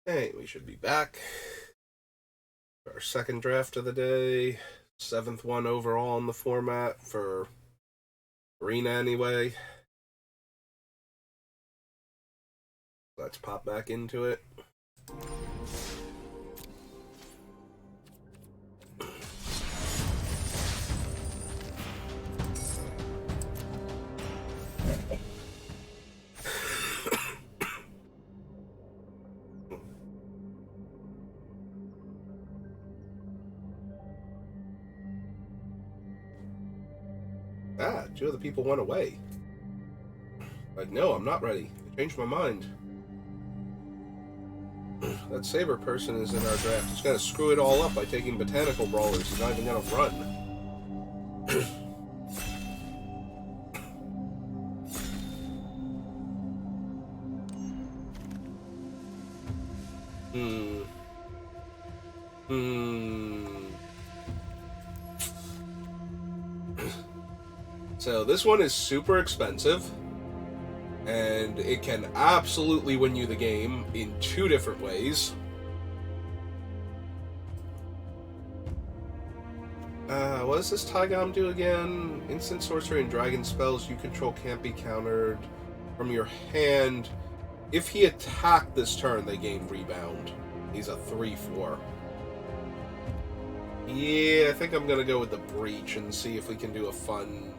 Hey, we should be back. Our second draft of the day. Seventh one overall in the format for Arena anyway. Let's pop back into it. Two of the people went away. Like, no, I'm not ready. I changed my mind. That Saber person is in our draft. He's gonna screw it all up by taking Botanical Brawlers. He's not even gonna run. Hmm. So this one is super expensive, and it can absolutely win you the game in two different ways. What does this Taigam do again? Instant sorcery and dragon spells you control can't be countered from your hand. If he attacked this turn, they gain rebound. He's a 3/4. Yeah, I think I'm gonna go with the breach and see if we can do a fun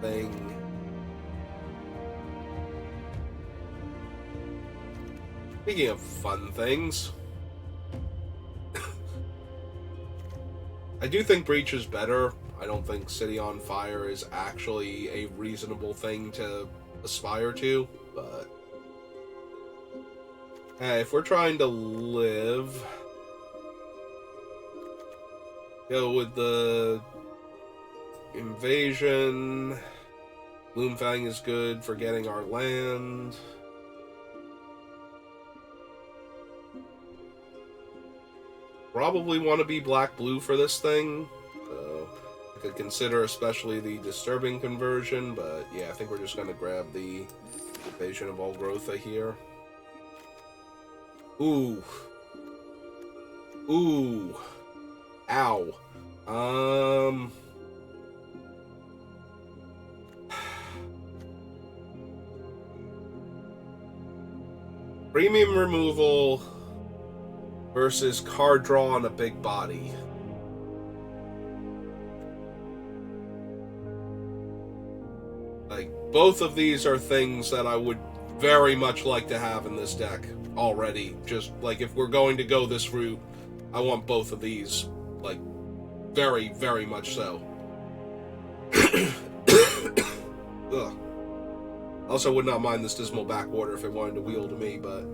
thing. Speaking of fun things, I do think breach is better. I don't think City on Fire is actually a reasonable thing to aspire to, but hey, if we're trying to live, go with the invasion. Gloomfang is good for getting our land. Probably want to be black-blue for this thing. So I could consider especially the Disturbing conversion, but yeah, I think we're just going to grab the Invasion of Algrotha here. Ooh. Ooh. Ow. Premium removal versus card draw on a big body. Like, both of these are things that I would very much like to have in this deck already. Just, like, if we're going to go this route, I want both of these. Like, very, very much so. Ugh. Also would not mind this Dismal Backwater if it wanted to wheel to me, but...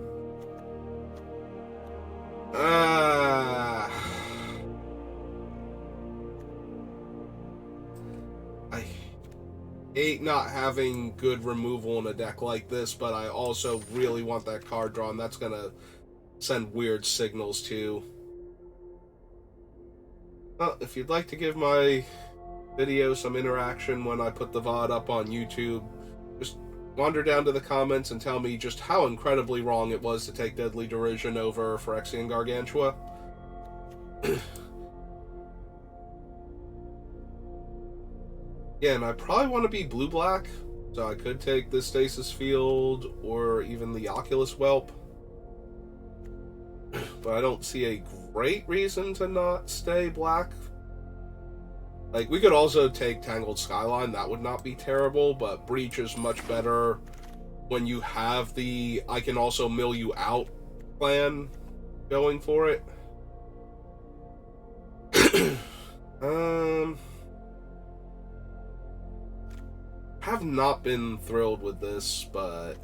I hate not having good removal in a deck like this, but I also really want that card draw, and that's gonna send weird signals too. Well, if you'd like to give my video some interaction when I put the VOD up on YouTube, just wander down to the comments and tell me just how incredibly wrong it was to take Deadly Derision over Phyrexian Gargantua. Yeah, and I probably want to be blue-black, so I could take the Stasis Field or even the Oculus Whelp. But I don't see a great reason to not stay black. Like, we could also take Tangled Skyline, that would not be terrible, but Breach is much better when you have the I can also mill you out plan going for it. Have not been thrilled with this, but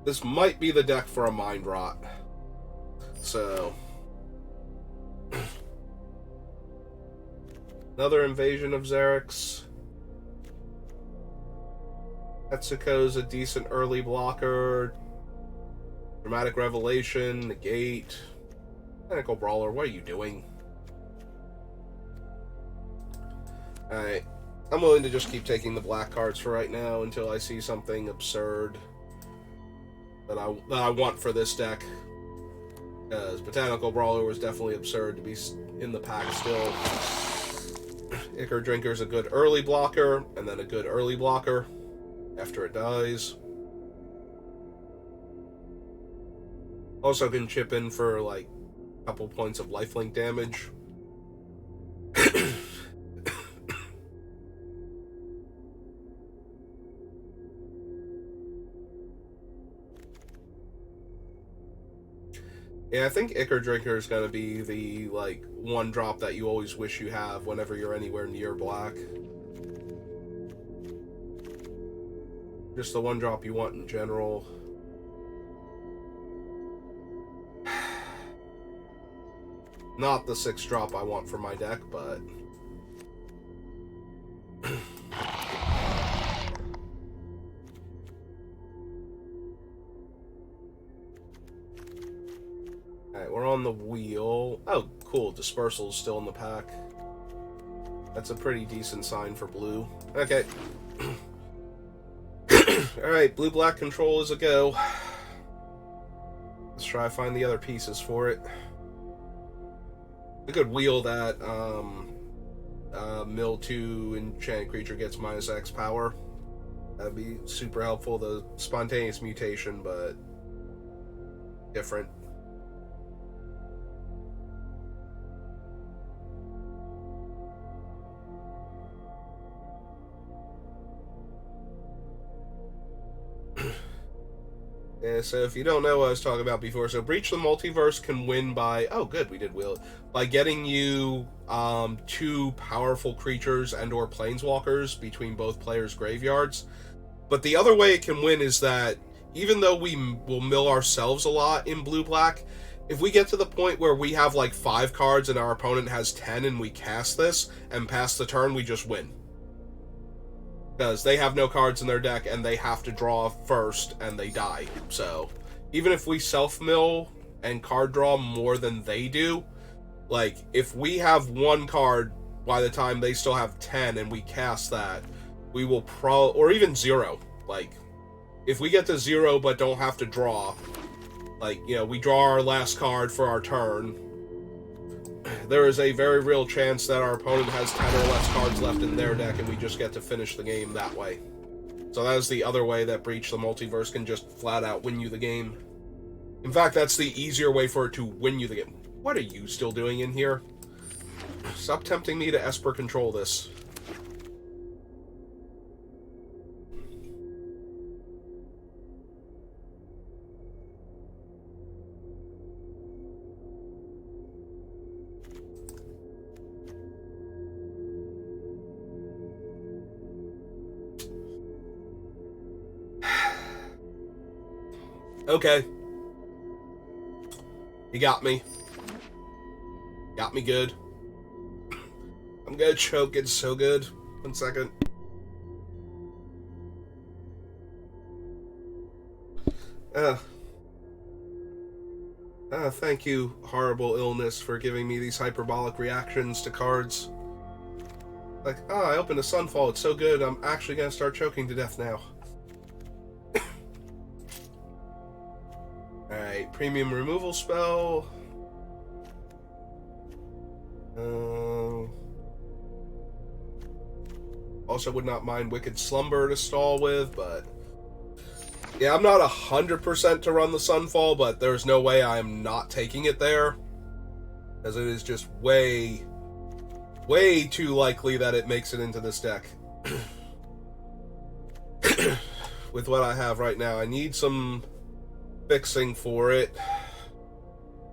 this might be the deck for a Mind Rot. So another Invasion of Xerix. Etsuko's a decent early blocker. Dramatic Revelation, Negate. Tentacle Brawler, what are you doing? Alright. I'm willing to just keep taking the black cards for right now until I see something absurd. that I want for this deck. Because Botanical Brawler was definitely absurd to be in the pack still. Ichor Drinker's a good early blocker, and then a good early blocker after it dies. Also can chip in for, like, a couple points of lifelink damage. Yeah, I think Ichor Drinker is going to be the, like, one drop that you always wish you have whenever you're anywhere near black. Just the one drop you want in general. Not the 6 drop I want for my deck, but... Alright, we're on the wheel. Oh, cool. Dispersal's still in the pack. That's a pretty decent sign for blue. Okay. Alright, blue-black control is a go. Let's try to find the other pieces for it. We could wheel that mill 2 enchanted creature gets -X power. That'd be super helpful. The spontaneous mutation, but different. Yeah, so if you don't know what I was talking about before, so Breach the Multiverse can win by... Oh, good, we did wheel it. By getting you 2 powerful creatures and or planeswalkers between both players' graveyards. But the other way it can win is that even though we will mill ourselves a lot in blue-black, if we get to the point where we have like 5 cards and our opponent has 10 and we cast this and pass the turn, we just win. Because they have no cards in their deck and they have to draw first and they die. So even if we self-mill and card draw more than they do, like if we have 1 card by the time they still have 10 and we cast that, we will or even 0. Like if we get to 0 but don't have to draw, like, you know, we draw our last card for our turn, there is a very real chance that our opponent has 10 or less cards left in their deck and we just get to finish the game that way. So that is the other way that Breach the Multiverse can just flat out win you the game. In fact, that's the easier way for it to win you the game. What are you still doing in here? Stop tempting me to Esper control this. Okay. You got me. Got me good. I'm gonna choke, it's so good. 1 second. Thank you, horrible illness, for giving me these hyperbolic reactions to cards. Like, I opened a Sunfall, it's so good, I'm actually gonna start choking to death now. Alright, premium removal spell. Also would not mind Wicked Slumber to stall with, but... Yeah, I'm not 100% to run the Sunfall, but there's no way I'm not taking it there. As it is just way too likely that it makes it into this deck. With what I have right now, I need some fixing for it,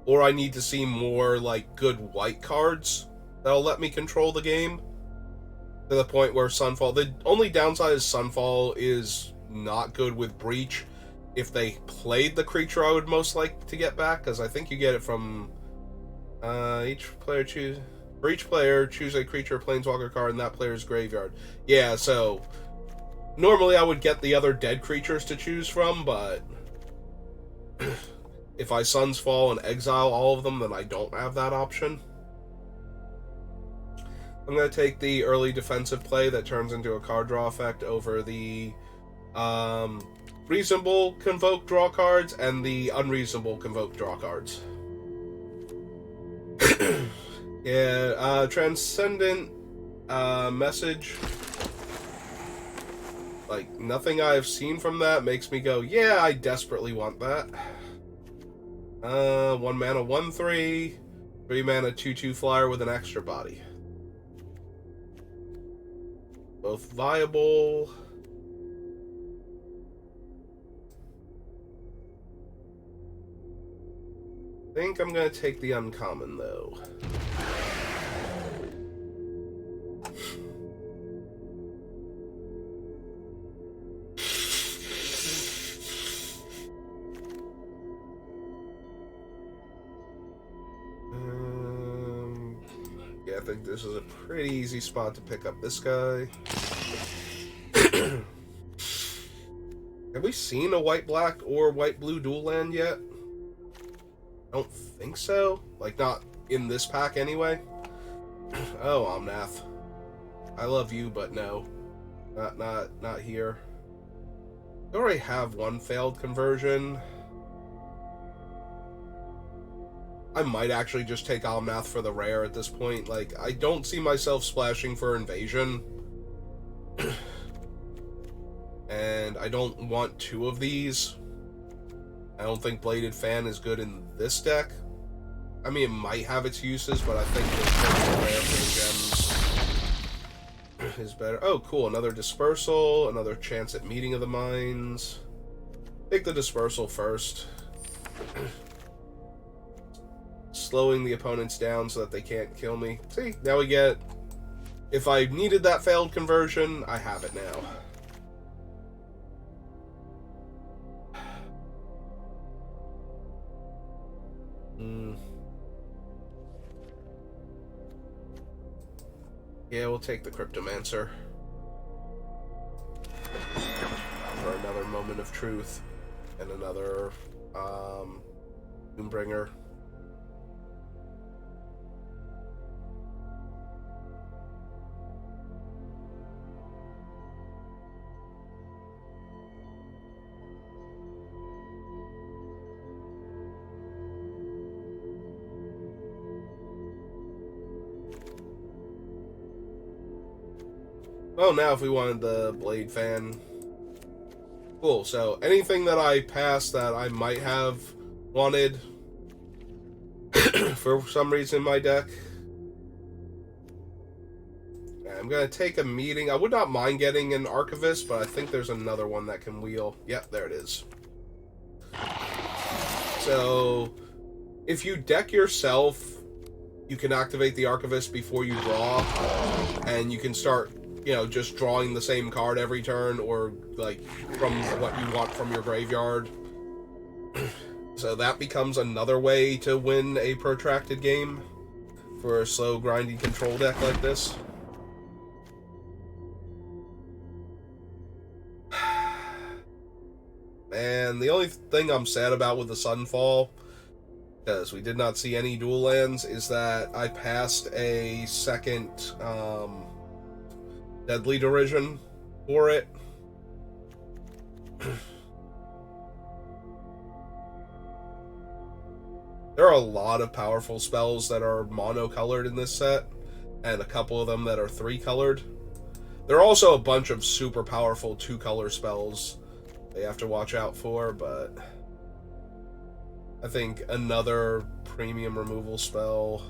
or I need to see more like good white cards that'll let me control the game to the point where Sunfall, the only downside is Sunfall is not good with Breach. If they played the creature I would most like to get back, because I think you get it from each player for each player choose a creature planeswalker card in that player's graveyard. Yeah, so normally I would get the other dead creatures to choose from, but if I Sun's Fall and exile all of them, then I don't have that option. I'm going to take the early defensive play that turns into a card draw effect over the reasonable convoke draw cards and the unreasonable convoke draw cards. Yeah, Transcendent Message. Like, nothing I've seen from that makes me go, yeah, I desperately want that. 1 mana 1/3, 3 mana 2/2 flyer with an extra body. Both viable. I think I'm gonna take the uncommon though. Yeah, I think this is a pretty easy spot to pick up this guy. Have we seen a white-black or white-blue dual land yet? I don't think so. Like, not in this pack anyway. Oh, Omnath. I love you, but no. Not here. I already have one failed conversion. I might actually just take Omnath for the rare at this point. Like, I don't see myself splashing for Invasion. And I don't want 2 of these. I don't think Bladed Fan is good in this deck. I mean, it might have its uses, but I think the rare for the gems is better. Oh, cool. Another Dispersal. Another chance at Meeting of the Minds. Take the Dispersal first. Slowing the opponents down so that they can't kill me. See, now we get... If I needed that failed conversion, I have it now. Yeah, we'll take the Cryptomancer. For another Moment of Truth. And another, Doombringer. Oh, now if we wanted the Blade Fan. Cool, so anything that I passed that I might have wanted for some reason in my deck. I'm going to take a meeting. I would not mind getting an Archivist, but I think there's another one that can wheel. Yep, there it is. So, if you deck yourself, you can activate the Archivist before you draw, and you can start, you know, just drawing the same card every turn, or, like, from what you want from your graveyard. So that becomes another way to win a protracted game for a slow, grindy control deck like this. And the only thing I'm sad about with the Sunfall, because we did not see any dual lands, is that I passed a second Deadly Derision for it. There are a lot of powerful spells that are mono-colored in this set, and a couple of them that are 3-colored. There are also a bunch of super powerful 2-color spells they have to watch out for, but I think another premium removal spell.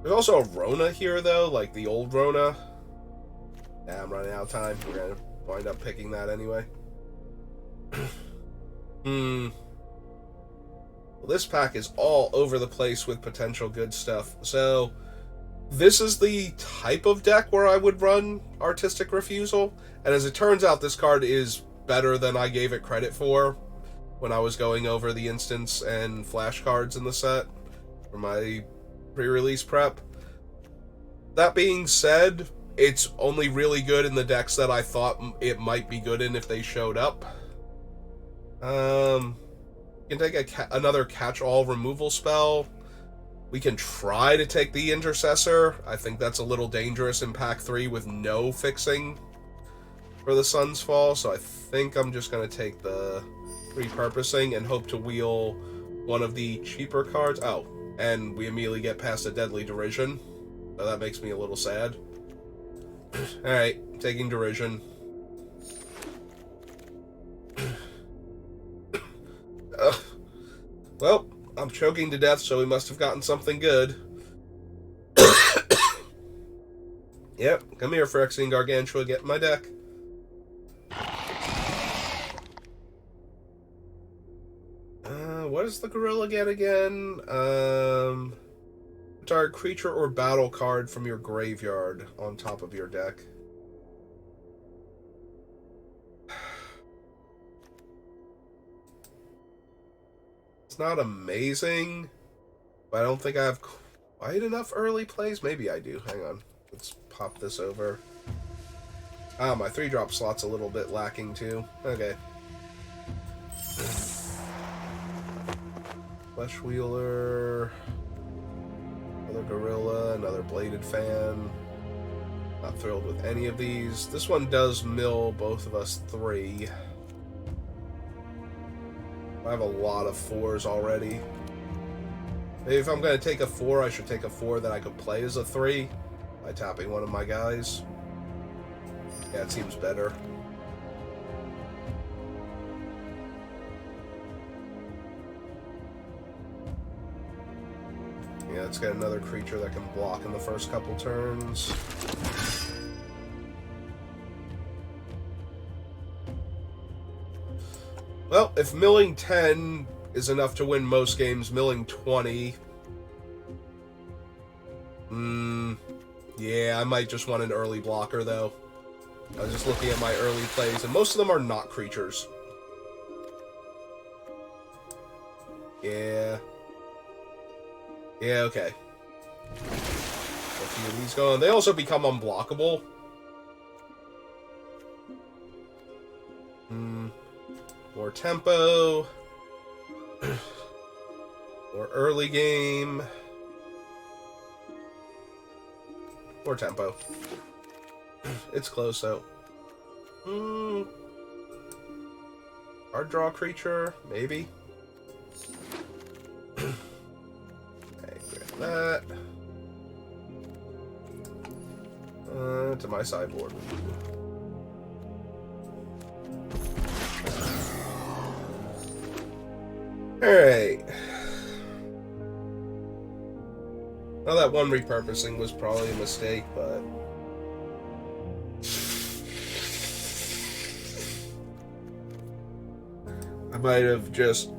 There's also a Rona here, though, like the old Rona. Yeah, I'm running out of time. We're gonna wind up picking that anyway. Well, this pack is all over the place with potential good stuff. So, this is the type of deck where I would run Artistic Refusal. And as it turns out, this card is better than I gave it credit for when I was going over the instance and flashcards in the set for my pre-release prep. That being said, it's only really good in the decks that I thought it might be good in if they showed up. You can take another catch-all removal spell. We can try to take the Intercessor. I think that's a little dangerous in pack 3 with no fixing. for the Sun's Fall, so I think I'm just going to take the repurposing and hope to wheel one of the cheaper cards. Oh, and we immediately get past a Deadly Derision, so that makes me a little sad. Alright, taking Derision. Well, I'm choking to death, so we must have gotten something good. Yep, come here, Phyrexian Gargantua, get in my deck. What does the gorilla get again? Target creature or battle card from your graveyard on top of your deck. It's not amazing, but I don't think I have quite enough early plays. Maybe I do. Hang on. Let's pop this over. Ah, my 3-drop slot's a little bit lacking too. Okay. Flesh Wheeler. Another Gorilla. Another Bladed Fan. Not thrilled with any of these. This one does mill both of us 3. I have a lot of 4s already. Maybe if I'm going to take a 4, I should take a 4 that I could play as a 3 by tapping one of my guys. Yeah, it seems better. Yeah, let's get another creature that can block in the first couple turns. Well, if milling 10 is enough to win most games, milling 20... yeah, I might just want an early blocker, though. I was just looking at my early plays, and most of them are not creatures. Yeah. Yeah, okay. A few of these going. They also become unblockable. More tempo. More early game. More tempo. It's close, though. Hard draw creature, maybe. Okay, grab that. To my sideboard. Alright. Well, that one repurposing was probably a mistake, but... I might have just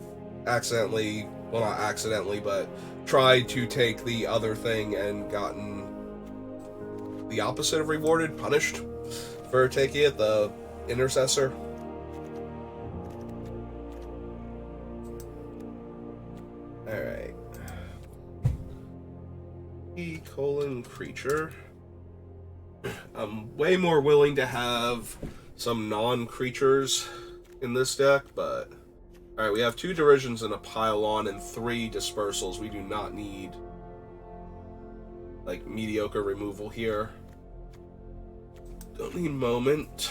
accidentally, well, not accidentally, but tried to take the other thing and gotten the opposite of rewarded, punished for taking it, the Intercessor. Alright. Creature. I'm way more willing to have some non-creatures in this deck, but... Alright, we have 2 Derisions and a Pile-On and 3 Dispersals. We do not need, like, mediocre removal here. Don't need Moment.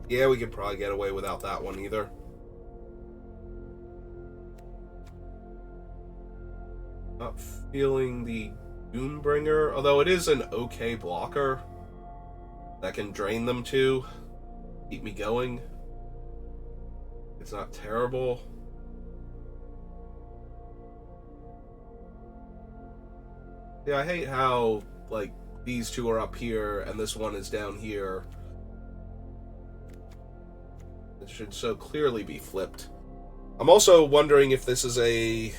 Yeah, we could probably get away without that one either. Not feeling the Doombringer, although it is an okay blocker that can drain them too, keep me going. It's not terrible. Yeah, I hate how, like, these 2 are up here and this one is down here. It should so clearly be flipped. I'm also wondering if this is a,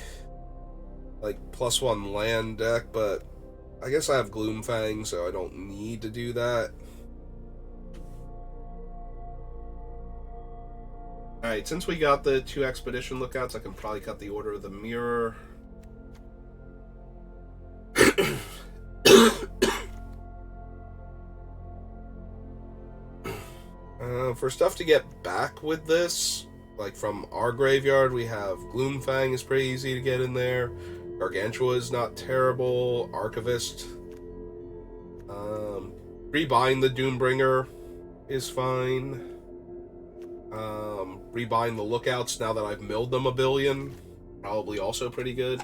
like, +1 land deck, but I guess I have Gloomfang, so I don't need to do that. Alright, since we got the 2 Expedition Lookouts, I can probably cut the Order of the Mirror. For stuff to get back with this, like from our graveyard, we have Gloomfang is pretty easy to get in there. Gargantua is not terrible. Archivist. Rebind the Doombringer is fine. Rebind the Lookouts now that I've milled them a billion. Probably also pretty good.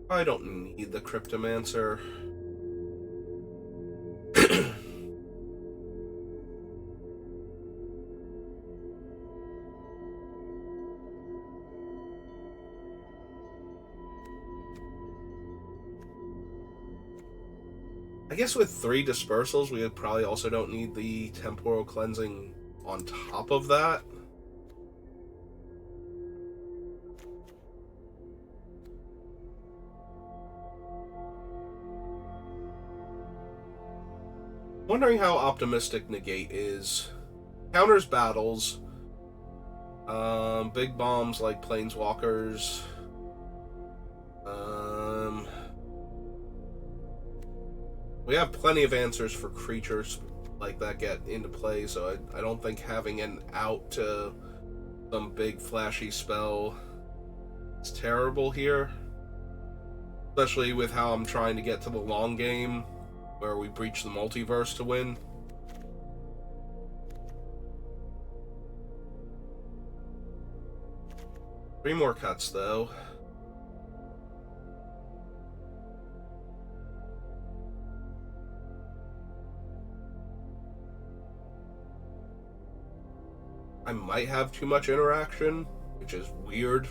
I don't need the Cryptomancer. I guess with 3 dispersals, we probably also don't need the temporal cleansing on top of that. Wondering how optimistic Negate is. Counters battles. Big bombs like Planeswalkers. We have plenty of answers for creatures like that get into play, so I don't think having an out to some big flashy spell is terrible here. Especially with how I'm trying to get to the long game, where we breach the multiverse to win. Three more cuts, though. I might have too much interaction, which is weird.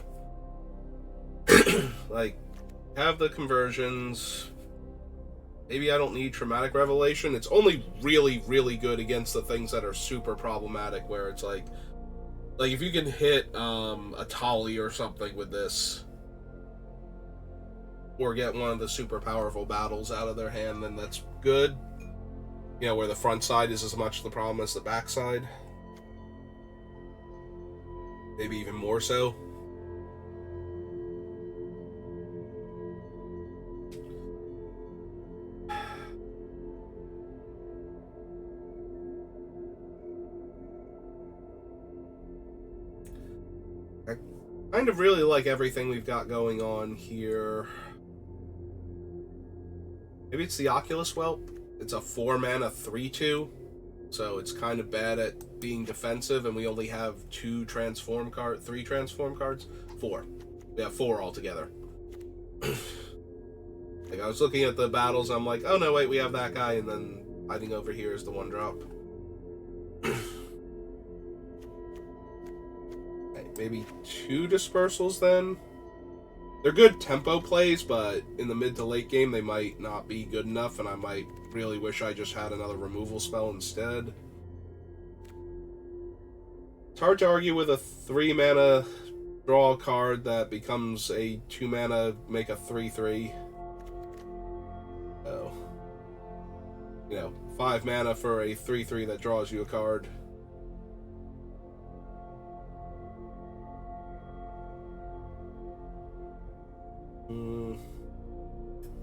Like, have the conversions. Maybe I don't need Traumatic Revelation. It's only really, really good against the things that are super problematic, where it's like if you can hit a Tali or something with this, or get one of the super powerful battles out of their hand, then that's good. You know, where the front side is as much the problem as the back side. Maybe even more so. I kind of really like everything we've got going on here. Maybe it's the Oculus Whelp. It's a 4-mana 3/2. So it's kind of bad at being defensive, and we only have 3 transform cards. 4. We have 4 altogether. Like, I was looking at the battles, I'm like, oh no, wait, we have that guy, and then hiding over here is the 1-drop. Okay, maybe 2 dispersals then. They're good tempo plays, but in the mid to late game, they might not be good enough, and I might really wish I just had another removal spell instead. It's hard to argue with a 3-mana draw card that becomes a 2-mana make a 3/3. So, 5 mana for a 3/3 that draws you a card.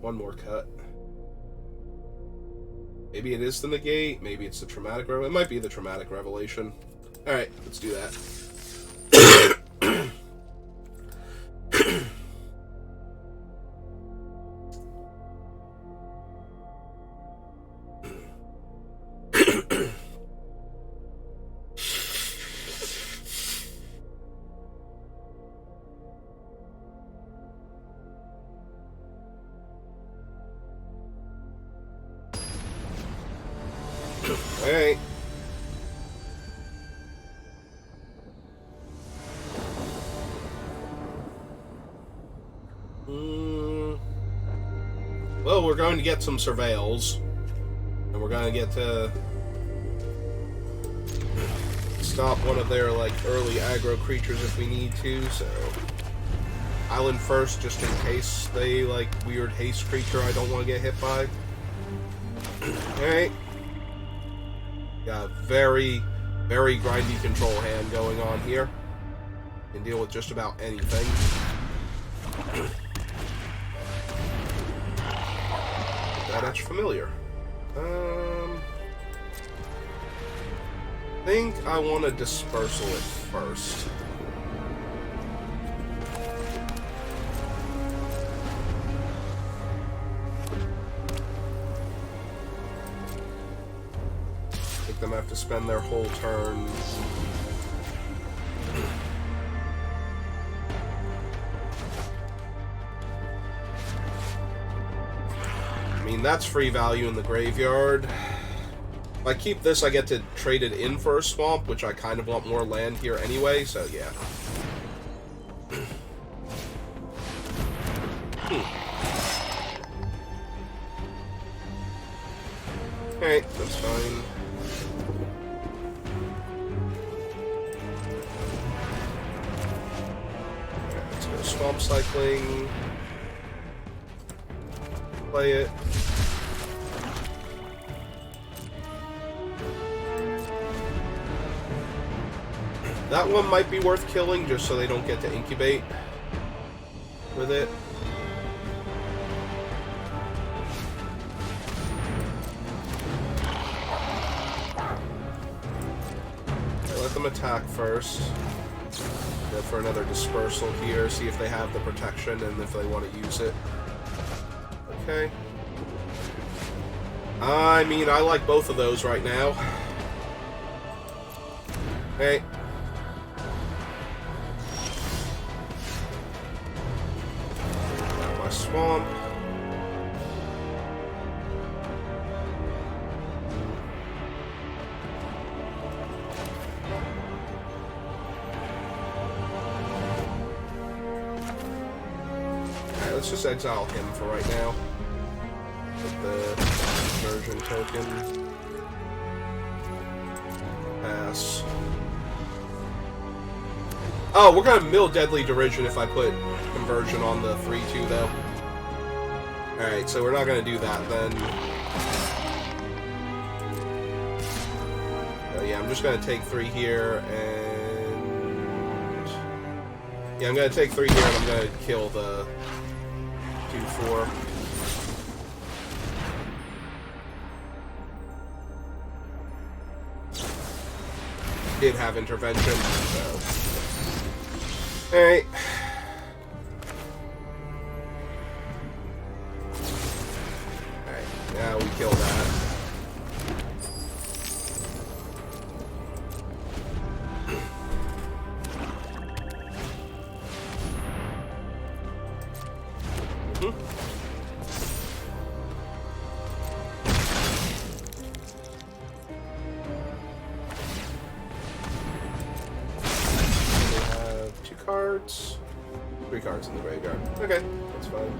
One more cut. Maybe it is the Negate, maybe it's the Traumatic Revelation. It might be the Traumatic Revelation. Alright, let's do that. Alright. Well, we're going to get some Surveils. And we're going to get to stop one of their, early aggro creatures if we need to, so... Island first, just in case they, weird haste creature I don't want to get hit by. Alright. Got very, Very grindy control hand going on here. Can deal with just about anything. That etch familiar. I think I want to dispersal it first. Make them have to spend their whole turn. I mean, that's free value in the graveyard. If I keep this, I get to trade it in for a swamp, which I kind of want more land here anyway, so yeah. Alright, that's fine. Alright, let's go swamp cycling. Play it. That one might be worth killing just so they don't get to incubate with it. Okay, let them attack first. Go for another dispersal here, see if they have the protection and if they want to use it. Okay. I mean, I like both of those right now. Okay. My swamp. Alright, let's just exile him for right now. With the conversion token. Pass. Oh, we're gonna mill Deadly Derision if I put conversion on the 3-2 though. Alright, so we're not gonna do that then. So yeah, I'm just gonna take 3 here and... Yeah, I'm gonna take 3 here and I'm gonna kill the 2-4. Did have intervention, so... Alright. Alright, now we kill that. Cards. 3 cards in the graveyard. Okay, that's fine.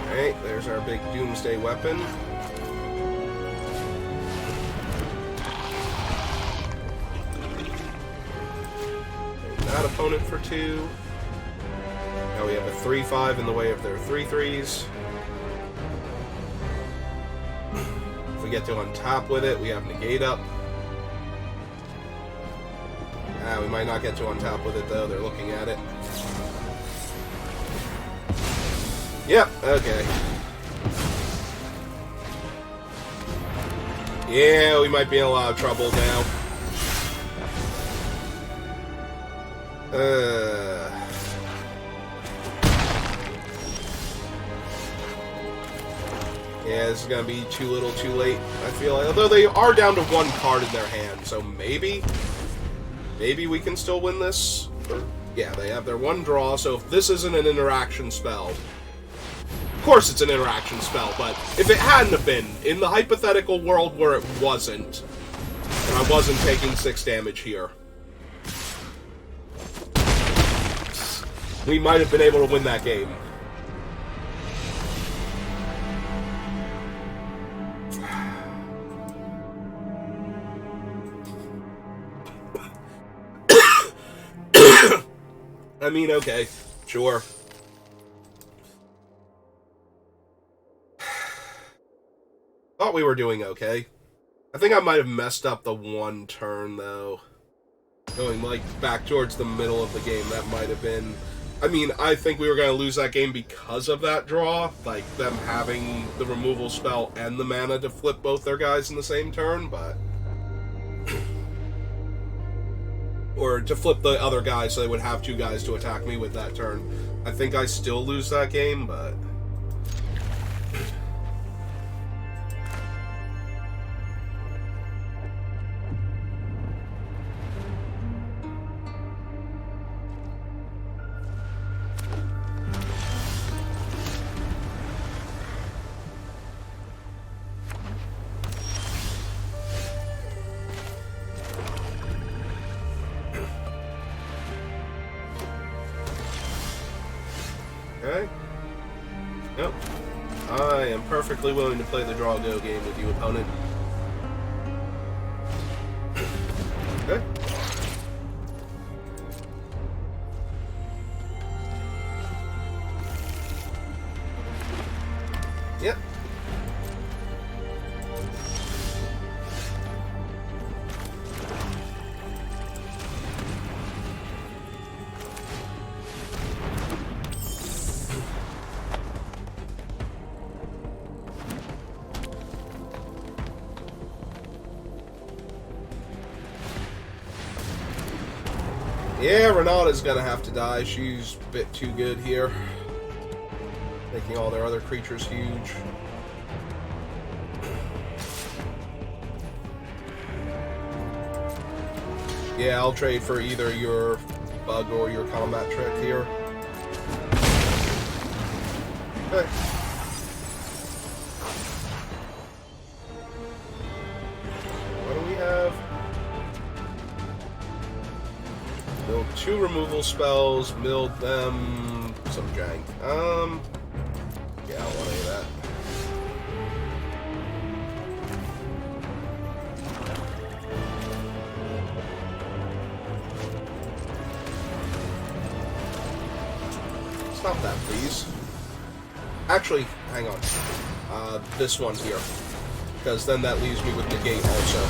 Alright, there's our big Doomsday weapon. That opponent for 2. Now we have a 3-5 in the way of their 3-3s. If we get to untap with it, we have negate up. We might not get to untap with it though, they're looking at it. Yep, okay. Yeah, we might be in a lot of trouble now. Yeah, this is gonna be too little too late, I feel like. Although they are down to 1 card in their hand, so maybe we can still win this. Or, yeah, they have their 1 draw, so if this isn't an interaction spell... Of course it's an interaction spell, but if it hadn't have been, in the hypothetical world where it wasn't, and I wasn't taking 6 damage here, we might have been able to win that game. I mean, okay, sure. Thought we were doing okay. I think I might have messed up the one turn, though. Going, like, back towards the middle of the game, that might have been... I mean, I think we were going to lose that game because of that draw. Like, them having the removal spell and the mana to flip both their guys in the same turn, but... or to flip the other guy so they would have two guys to attack me with that turn. I think I still lose that game, but... Okay. Yep. I am perfectly willing to play the draw-go game with you, opponent. Okay. Yep. Yeah, Renata's gonna have to die. She's a bit too good here. Making all their other creatures huge. Yeah, I'll trade for either your bug or your combat trick here. Okay. What do we have? Build 2 removal spells, build them some jank. Yeah, I don't want any of that. Stop that, please. Actually, hang on. This one here. Because then that leaves me with negate also.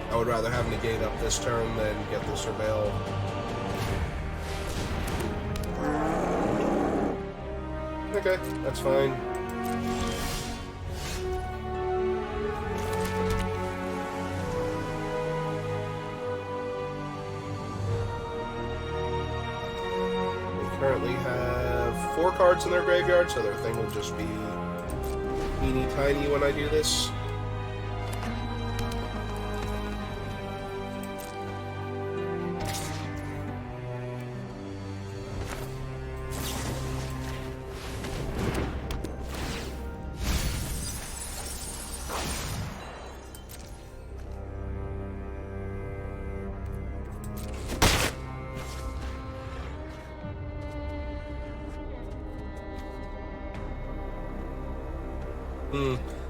I would rather have negate up this turn than get the surveil. Okay, that's fine. They currently have 4 cards in their graveyard, so their thing will just be teeny tiny when I do this.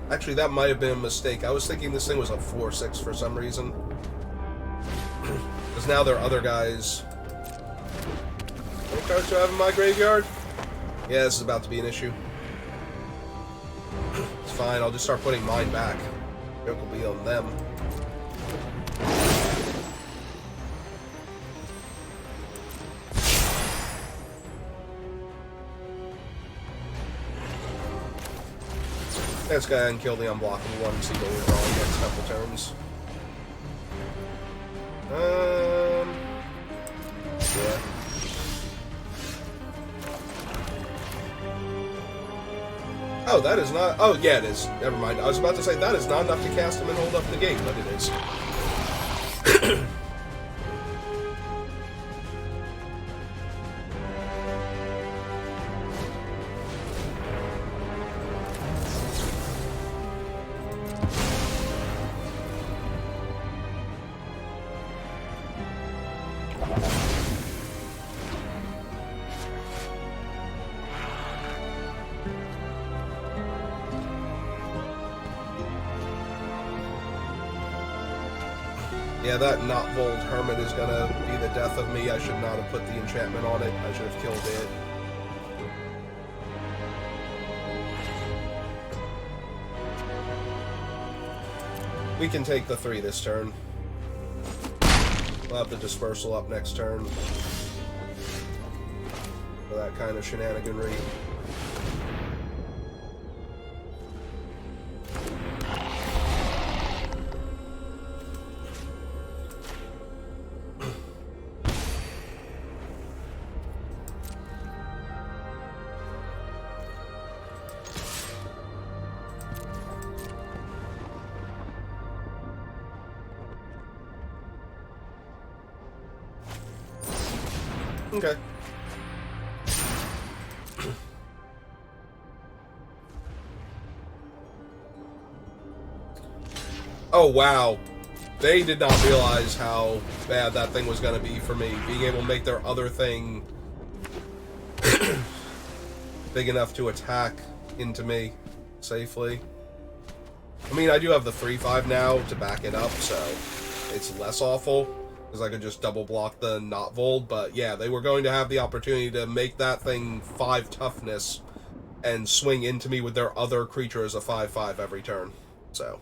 Actually, that might have been a mistake. I was thinking this thing was a 4/6 for some reason. Because now there are other guys. What cards do I have in my graveyard? Yeah, this is about to be an issue. It's fine, I'll just start putting mine back. Joke will be on them. Let's go ahead and kill the unblockable one and see what we're on next couple turns. Yeah. Oh, that is not... Oh, yeah, it is. Never mind. I was about to say, that is not enough to cast him and hold up the gate, but it is. Yeah, that Notvold Hermit is gonna be the death of me. I should not have put the enchantment on it. I should have killed it. We can take the 3 this turn. We'll have the Dispersal up next turn. For that kind of shenaniganry. Okay. Oh, wow. They did not realize how bad that thing was going to be for me. Being able to make their other thing big enough to attack into me safely. I mean, I do have the 3/5 now to back it up, so it's less awful. Because I could just double block the Notvold, but yeah, they were going to have the opportunity to make that thing 5 toughness and swing into me with their other creature as a 5/5 every turn. So.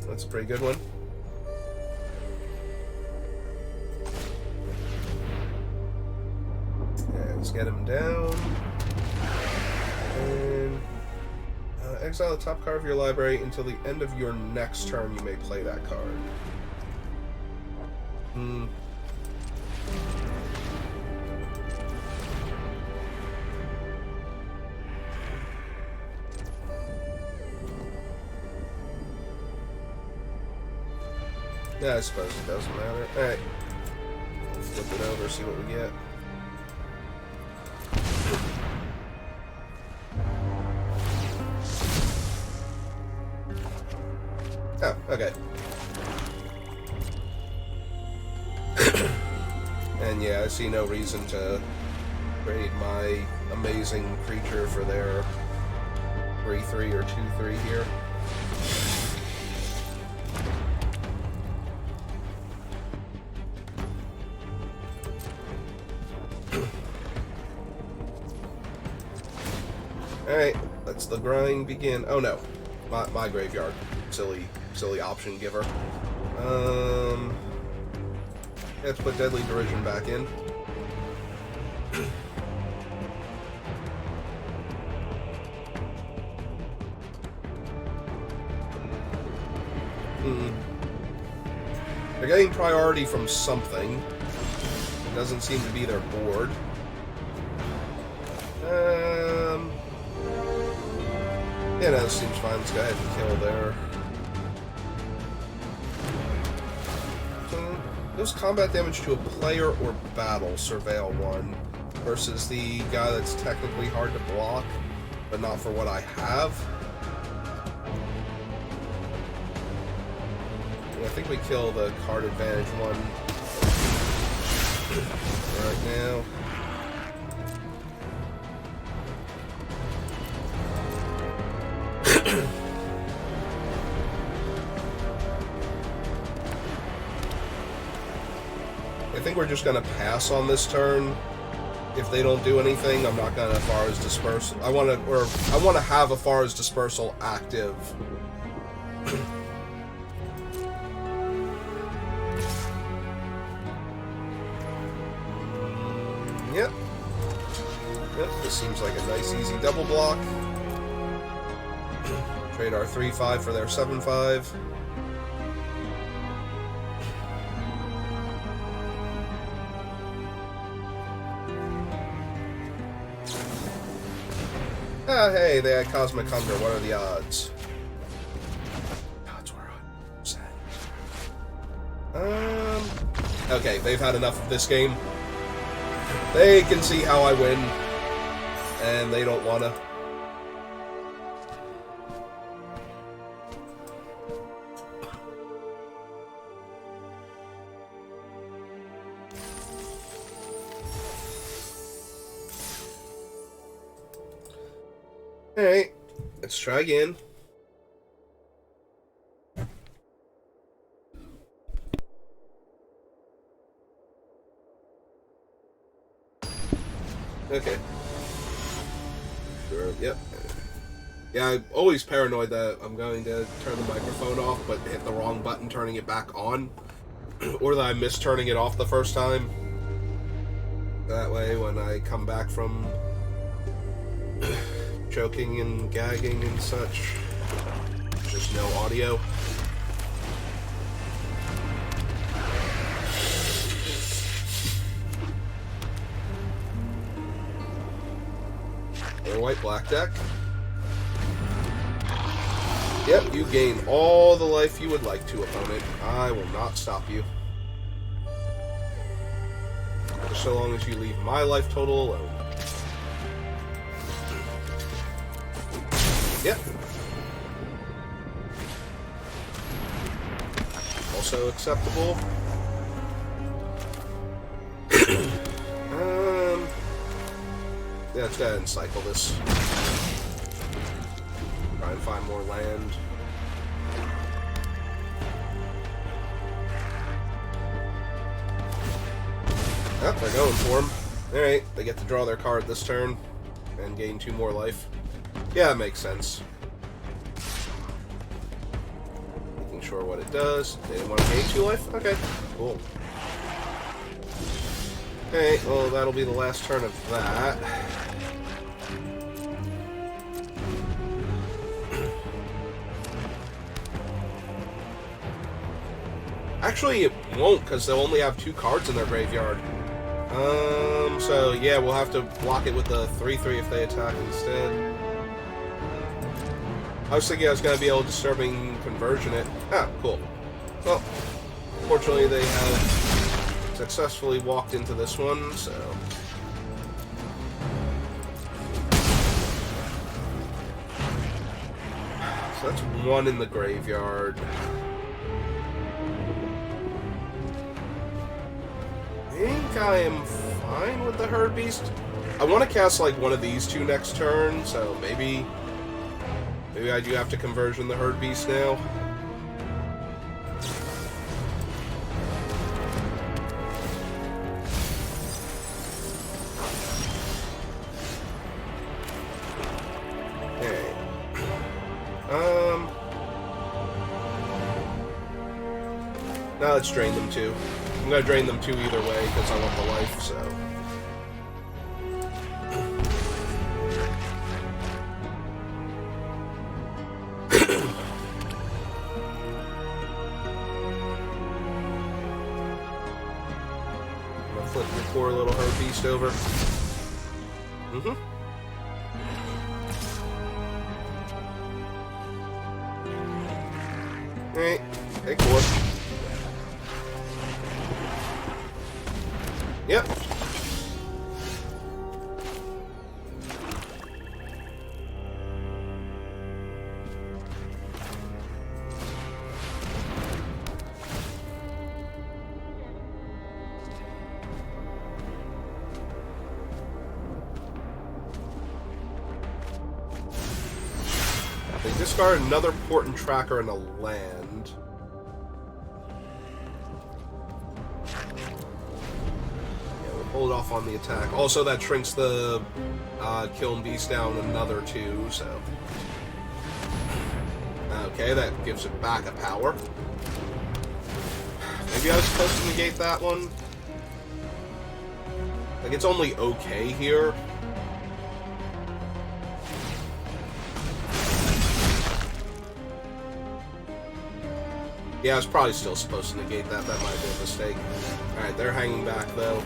That's a pretty good one. Yeah, let's get him down. And exile the top card of your library until the end of your next turn. You may play that card. Yeah, I suppose it doesn't matter. Alright. Flip it over, see what we get. Oh, okay. And yeah, I see no reason to trade my amazing creature for their 3/3 or 2/3 here. Alright, let's the grind begin. Oh no, my graveyard. Silly option giver. Let's put Deadly Derision back in. They're getting priority from something. It doesn't seem to be their board. Yeah, no, this seems fine. Let's go ahead and kill there. Does combat damage to a player or battle, Surveil 1, versus the guy that's technically hard to block, but not for what I have. And I think we kill the card advantage one right now. I think we're just going to pass on this turn. If they don't do anything, I'm not going to Afara's Dispersal. I want to have Afara's Dispersal active. Yep. Yep, this seems like a nice easy double block. Trade our 3/5 for their 7/5. Ah, hey, they had Cosmic Hunger. What are the odds? Odds were on. Okay, they've had enough of this game. They can see how I win, and they don't wanna. Alright, Let's try again. Okay. Sure, yep. Yeah, I'm always paranoid that I'm going to turn the microphone off, but hit the wrong button turning it back on. Or that I missed turning it off the first time. That way, when I come back from choking and gagging and such, there's just no audio. Or white-black deck. Yep, you gain all the life you would like to, opponent. I will not stop you. Just so long as you leave my life total alone. Yep. Also acceptable. Yeah, let's go ahead and cycle this. Try and find more land. Oh, they're going for him. Alright, they get to draw their card this turn and gain 2 more life. Yeah, that makes sense. Making sure what it does. They didn't want to gain 2 life? Okay, cool. Okay, well, that'll be the last turn of that. Actually, it won't, because they'll only have 2 cards in their graveyard. So yeah, we'll have to block it with the 3/3 if they attack instead. I was thinking I was going to be able to Disturbing Conversion it. Ah, cool. Well, fortunately they have successfully walked into this one, so... So that's 1 in the graveyard. I think I am fine with the Herd Beast. I want to cast like one of these 2 next turn, so maybe I do have to Conversion the Herd Beast now. Okay. Now let's drain them too. I'm gonna drain them 2 either way because I want the life, so. I'm gonna flip your poor little Herd Beast over. Alright, take 4. Yep. They discard another port and tracker and a land. Hold off on the attack. Also, that shrinks the Kiln Beast down another 2, so... Okay, that gives it back a power. Maybe I was supposed to negate that one? Like, it's only okay here. Yeah, I was probably still supposed to negate that. That might have been a mistake. Alright, they're hanging back, though.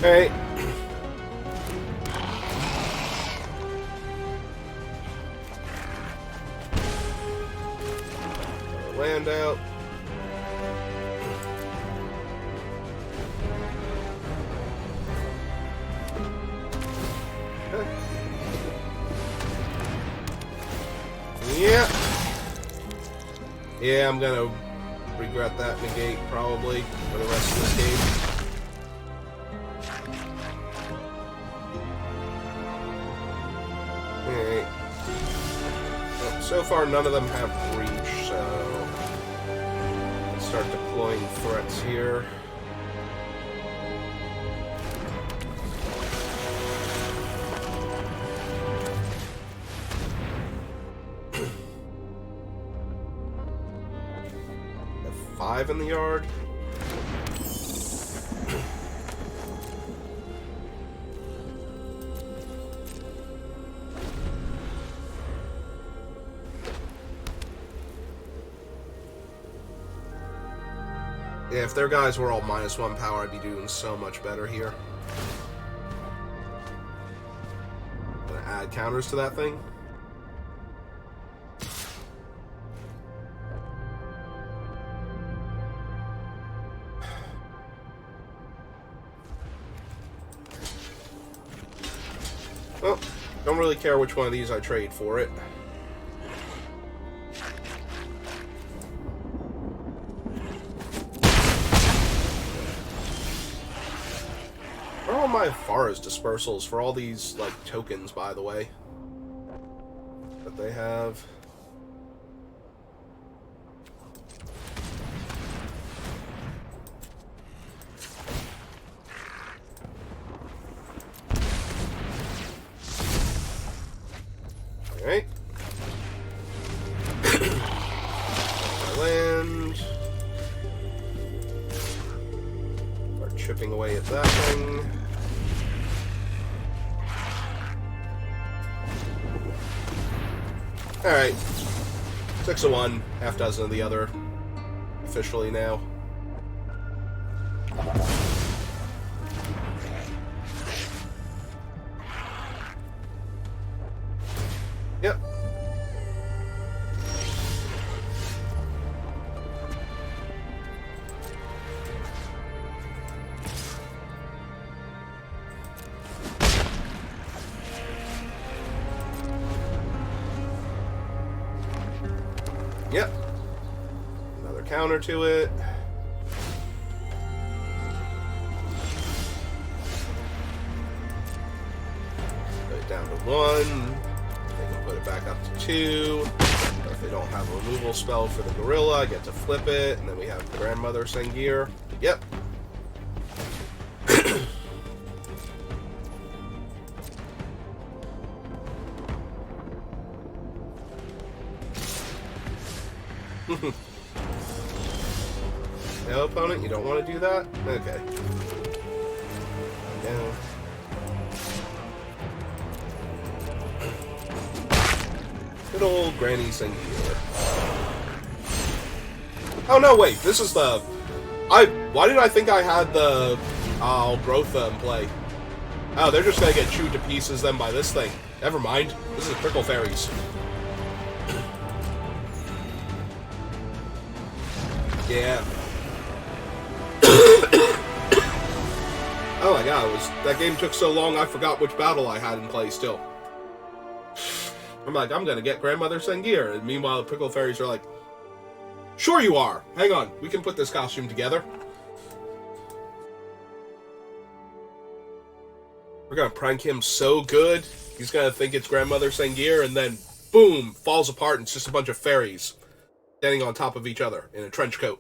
Alright. Land out. Okay. Yeah. Yeah, I'm gonna regret that negate probably for the rest of this game. Alright. So far, none of them have breach, so let's start deploying threats here. Have 5 in the yard. Yeah, if their guys were all -1 power, I'd be doing so much better here. Gonna add counters to that thing. Well, don't really care which one of these I trade for it. Where are all my forest dispersals for all these, like, tokens, by the way, that they have? Alright. My land. Start chipping away at that thing. Alright. 6 of one, half dozen of the other. Officially now. Yep. Yep. Another counter to it. Put it down to 1. They can put it back up to 2. But if they don't have a removal spell for the gorilla, I get to flip it. And then we have the Grandmother Sengir. Yep. No, opponent, you don't want to do that? Okay. No. Good old Granny Sengir. Oh no, wait, this is the... Why did I think I had the... Growtha in play? Oh, they're just gonna get chewed to pieces then by this thing. Never mind. This is Prickle Fairies. Yeah. Oh my god, that game took so long I forgot which battle I had in play still. I'm like, I'm gonna get Grandmother Sengir, and meanwhile the Prickle Fairies are like, sure you are! Hang on, we can put this costume together. We're gonna prank him so good, he's gonna think it's Grandmother Sengir, and then, boom, falls apart and it's just a bunch of fairies standing on top of each other in a trench coat.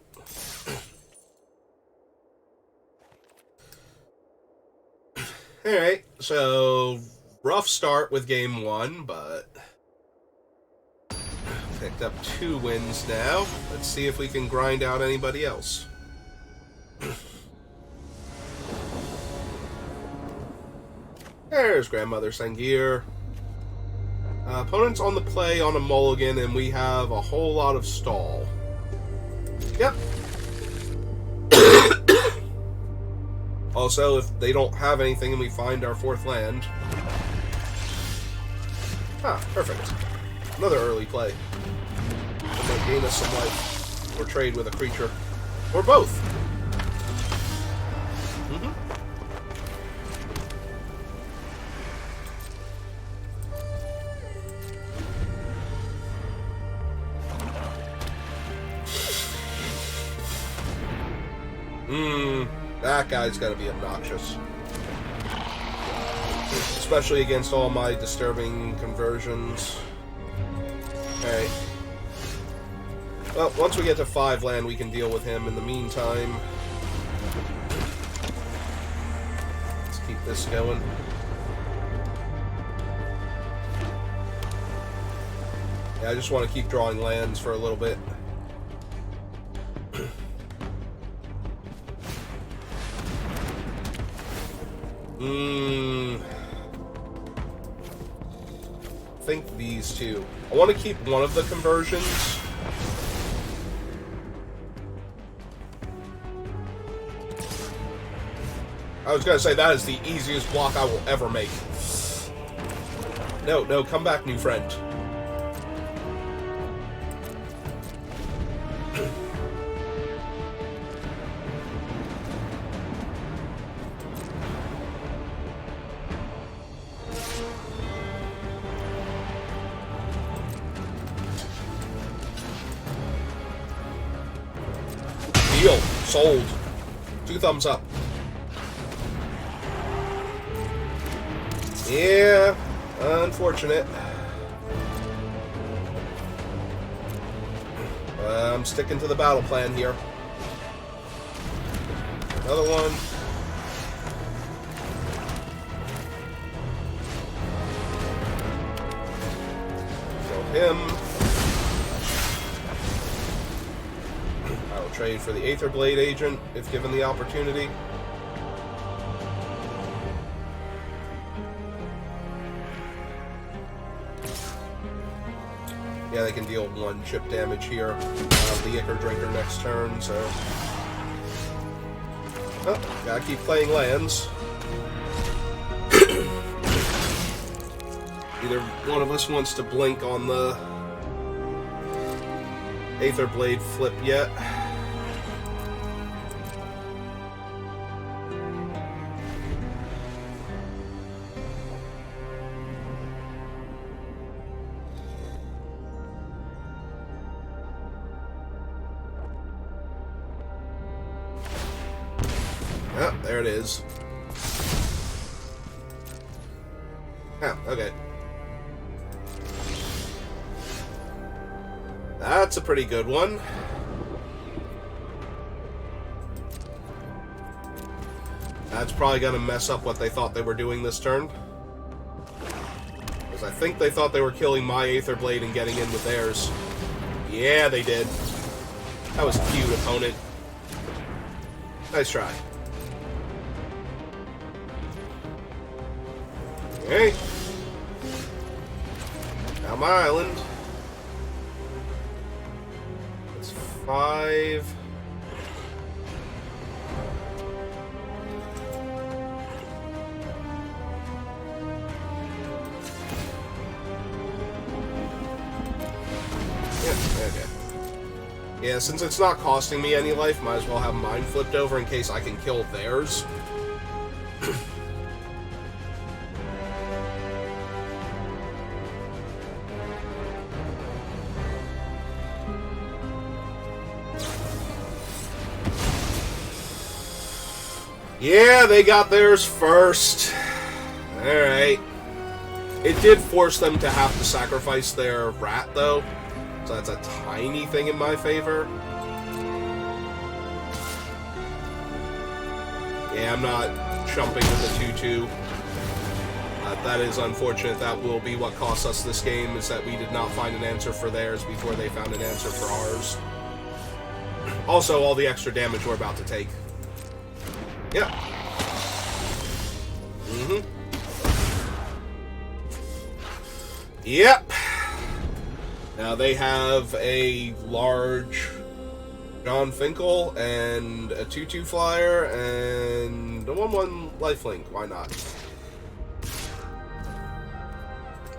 Alright, so rough start with game 1, but picked up 2 wins now. Let's see if we can grind out anybody else. There's Grandmother Sengir. Opponent's on the play on a mulligan, and we have a whole lot of stall. Yep. Also, if they don't have anything and we find our 4th land... Ah, perfect. Another early play. And then gain us some life. Or trade with a creature. Or both. That guy's gotta be obnoxious. Especially against all my disturbing conversions. Alright. Well, once we get to 5 land, we can deal with him. In the meantime, let's keep this going. Yeah, I just want to keep drawing lands for a little bit. I think these two. I want to keep one of the conversions. I was going to say that is the easiest block I will ever make. No, no, come back, new friend. Deal. Sold. 2 thumbs up. Yeah, unfortunate. I'm sticking to the battle plan here. Another one. Kill him. I will trade for the Aetherblade agent if given the opportunity. Yeah, they can deal 1 chip damage here. The Ichor Drinker next turn, so... Oh, gotta keep playing lands. Either one of us wants to blink on the Aetherblade flip yet. Oh, there it is. Oh, okay. That's a pretty good one. That's probably going to mess up what they thought they were doing this turn. Because I think they thought they were killing my Aetherblade and getting in with theirs. Yeah, they did. That was cute, opponent. Nice try. Okay. Now my island. That's 5. Yeah, okay. Yeah, since it's not costing me any life, might as well have mine flipped over in case I can kill theirs. Yeah, they got theirs first. Alright. It did force them to have to sacrifice their rat, though. So that's a tiny thing in my favor. Yeah, I'm not jumping with the 2-2. That is unfortunate. That will be what cost us this game, is that we did not find an answer for theirs before they found an answer for ours. Also, all the extra damage we're about to take. Yep. Yep. Now they have a large John Finkel and a 2-2 flyer and a 1-1 lifelink. Why not?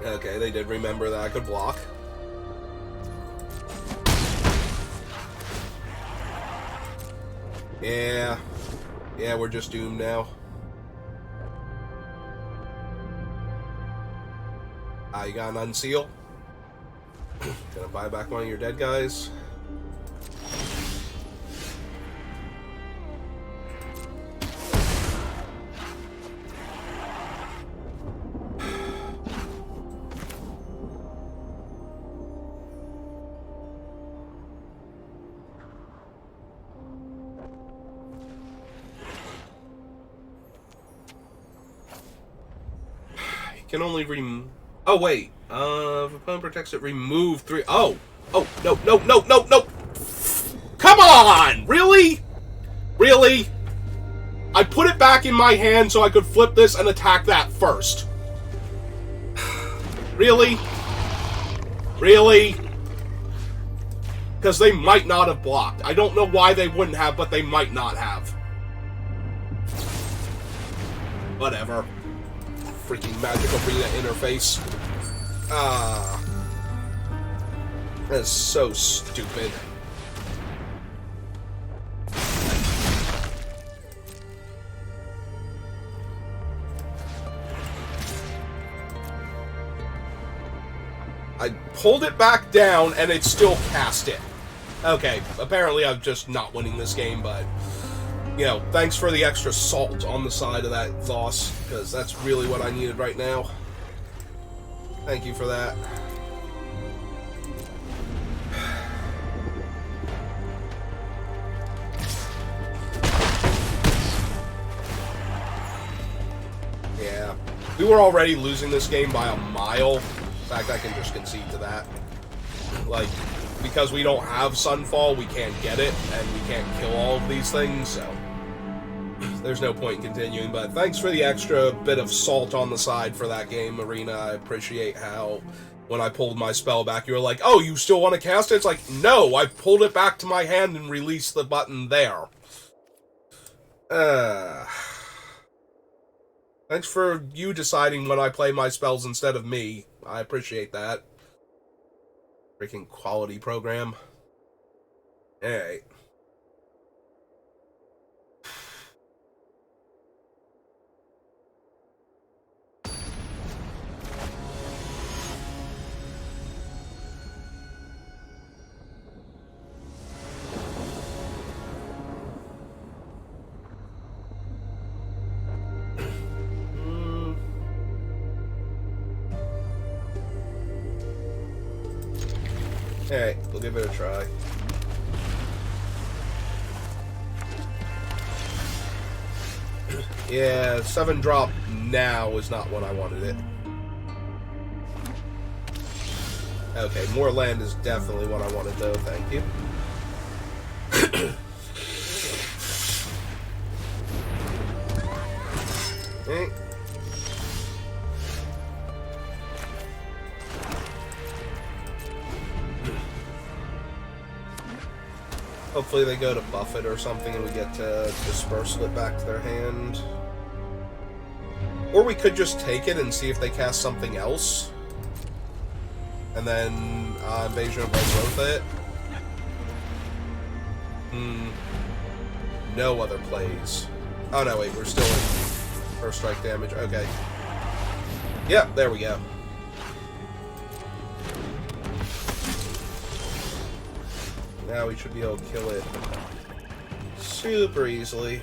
Okay, they did remember that I could block. Yeah. Yeah, we're just doomed now. You got an unseal. Gonna buy back one of your dead guys. can only Oh, wait. If opponent protects it, remove 3... Oh! Oh, no, no, no, no, no! Come on! Really? Really? I put it back in my hand so I could flip this and attack that first. Really? Really? Because they might not have blocked. I don't know why they wouldn't have, but they might not have. Whatever. Freaking Magic Arena interface. That's so stupid. I pulled it back down, and it still cast it. Okay, apparently I'm just not winning this game, but... You know, thanks for the extra salt on the side of that Voss, because that's really what I needed right now. Thank you for that. Yeah. We were already losing this game by a mile. In fact, I can just concede to that. Like, because we don't have Sunfall, we can't get it, and we can't kill all of these things, so... There's no point in continuing, but thanks for the extra bit of salt on the side for that game, Arena. I appreciate how, when I pulled my spell back, you were like, oh, you still want to cast it? It's like, no, I pulled it back to my hand and released the button there. Thanks for you deciding when I play my spells instead of me. I appreciate that. Freaking quality program. Alright. Alright, we'll give it a try. Yeah, 7-drop now is not what I wanted it. Okay, more land is definitely what I wanted though, thank you. Okay. Hopefully they go to buff it or something and we get to dispersal it back to their hand. Or we could just take it and see if they cast something else. And then Invasion of Lycoth it. No other plays. Oh no, wait, we're still in first strike damage. Okay. Yep, there we go. Now we should be able to kill it super easily.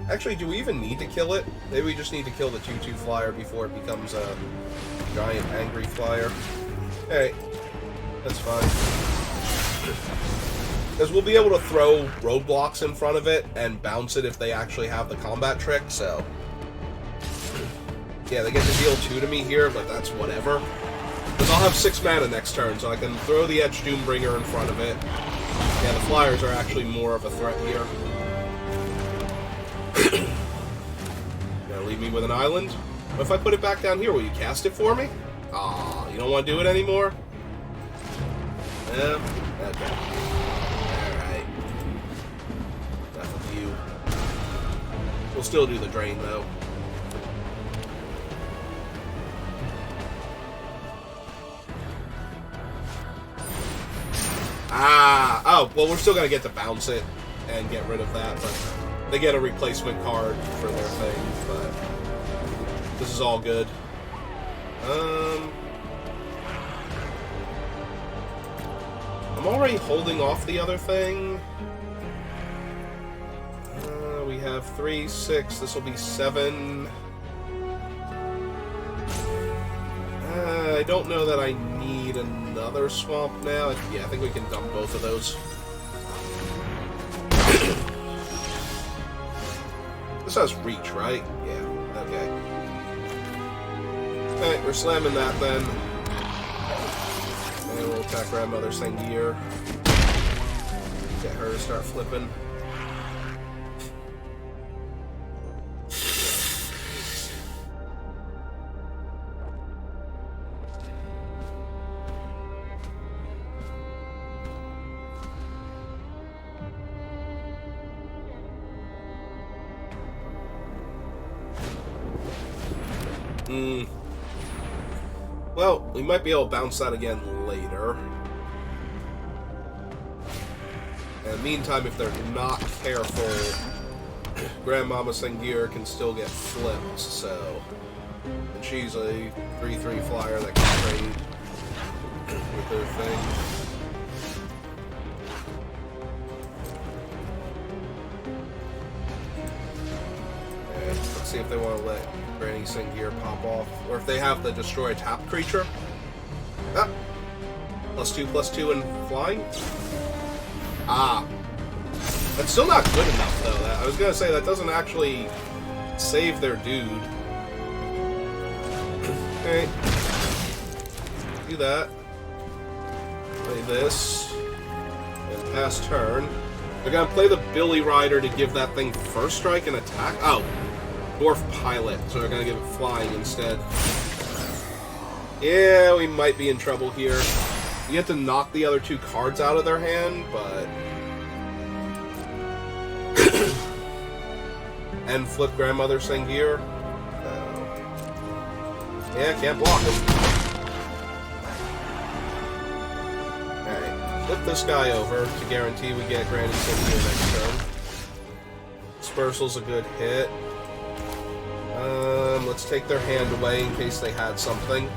Actually, do we even need to kill it? Maybe we just need to kill the 2/2 flyer before it becomes a giant angry flyer. Hey, that's fine. Because we'll be able to throw roadblocks in front of it and bounce it if they actually have the combat trick, so... Yeah, they get to deal 2 to me here, but that's whatever. Because I'll have 6 mana next turn, so I can throw the Etched Doombringer in front of it. Yeah, the flyers are actually more of a threat here. Gonna leave me with an island? What if I put it back down here? Will you cast it for me? Aw, you don't want to do it anymore? Yeah? Okay. Alright. Enough of you. We'll still do the drain, though. Ah! Oh, well, we're still gonna get to bounce it and get rid of that, but they get a replacement card for their thing, but this is all good. I'm already holding off the other thing. We have 3, 6, this will be 7. I don't know that I need another swamp now. Yeah, I think we can dump both of those. This has reach, right? Yeah, okay. Alright, we're slamming that then. And we'll attack Grandmother Sengir. Get her to start flipping. Well, we might be able to bounce that again later. In the meantime, if they're not careful, Grandmama Sengir can still get flipped, so... And she's a 3/3 flyer that can trade with her thing. And let's see if they want to let Granny Sengir pop off. Or if they have the destroy a tap creature. Ah! +2/+2 and flying? Ah. That's still not good enough, though. I was gonna say, that doesn't actually save their dude. Okay. Do that. Play this. And pass turn. They're gonna play the Billy Rider to give that thing first strike and attack. Oh. Dwarf Pilot, so they're gonna give it flying instead. Yeah, we might be in trouble here. You have to knock the other two cards out of their hand, but... and flip Grandmother Sengir. Yeah, can't block him. Alright, flip this guy over to guarantee we get Granny Sengir next turn. Dispersal's a good hit. Let's take their hand away in case they had something.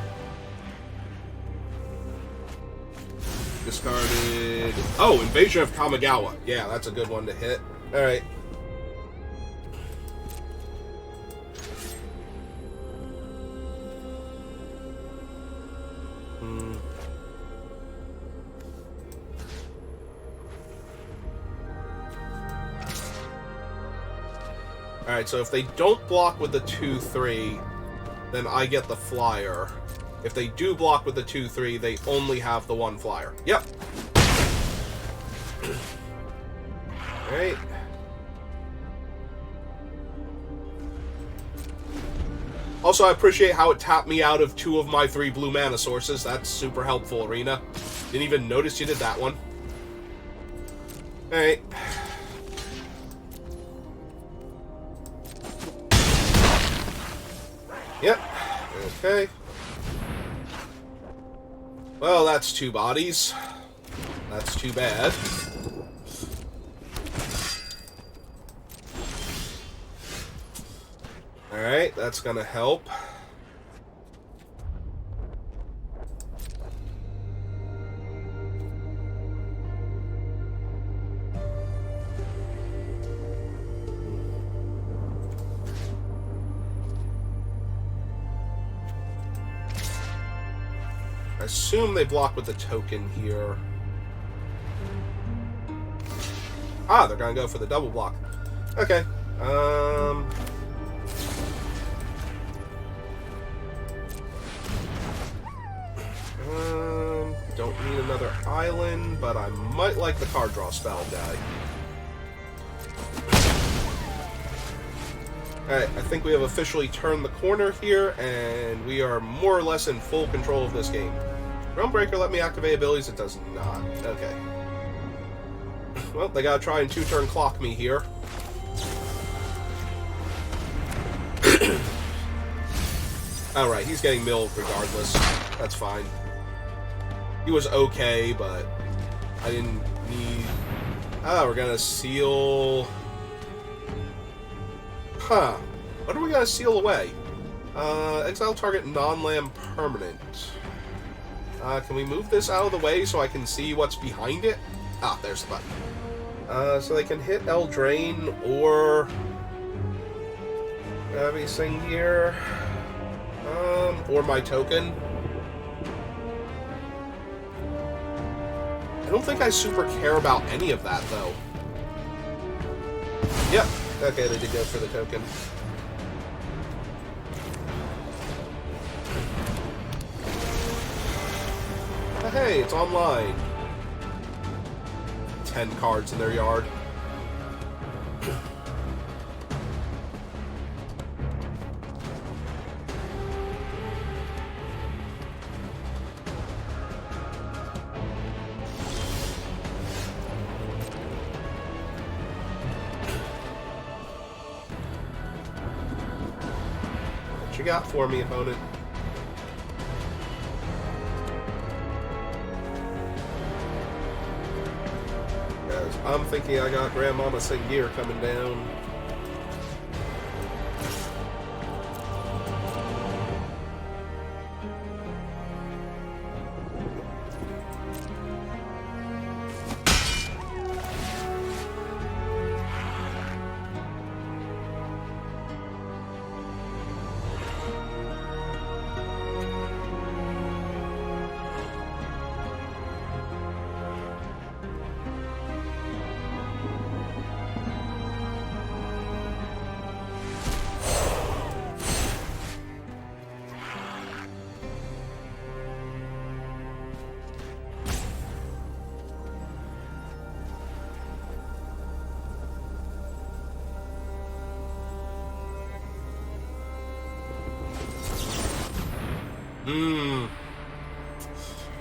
Discarded... Oh, Invasion of Kamigawa. Yeah, that's a good one to hit. Alright. Alright, so if they don't block with the 2/3, then I get the flyer. If they do block with the 2/3, they only have the one flyer. Yep. Alright. Also, I appreciate how it tapped me out of 2 of my 3 blue mana sources. That's super helpful, Arena. Didn't even notice you did that one. Alright. Yep. Okay. Well, that's 2 bodies. That's too bad. Alright, that's gonna help. I assume they block with the token here. Ah, they're gonna go for the double block. Okay. Don't need another island, but I might like the card draw spell guy. Alright, I think we have officially turned the corner here, and we are more or less in full control of this game. Realmbreaker let me activate abilities, it does not. Okay. Well, they gotta try and 2-turn clock me here. Alright, he's getting milled regardless. That's fine. He was okay, but I didn't need... Ah, we're gonna seal... Huh. What are we gonna seal away? Exile target non-land permanent. Can we move this out of the way so I can see what's behind it? Ah, there's the button. So they can hit Eldraine or... Granny Sengir. Or my token. I don't think I super care about any of that, though. Yep. Okay, they did go for the token. Oh, hey, it's online. 10 cards in their yard. What you got for me, opponent? I'm thinking I got Grandmama Singir coming down.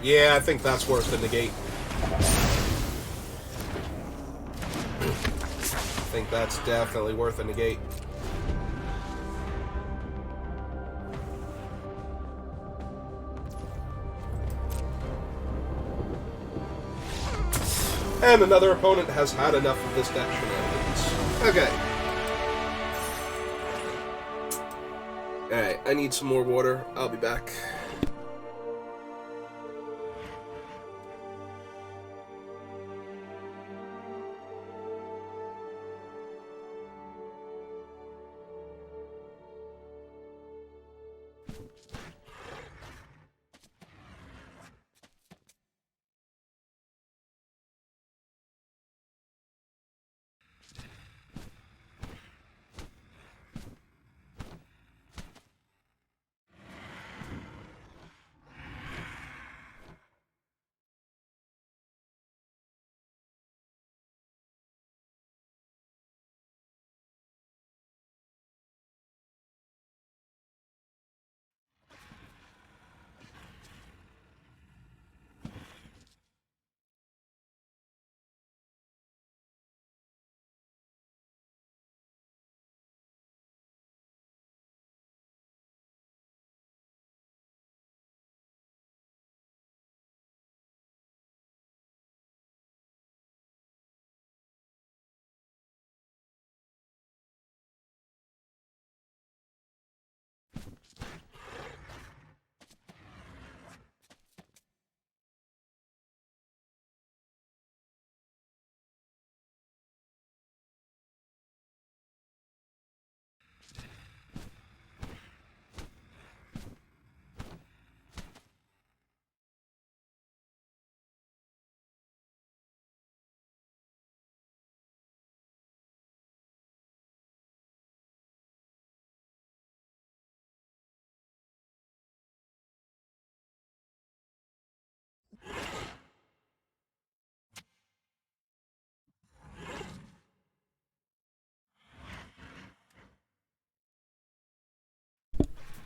Yeah, I think that's worse than negate. I think that's definitely worth a negate. And another opponent has had enough of this deck shenanigans. Okay. Alright, I need some more water. I'll be back.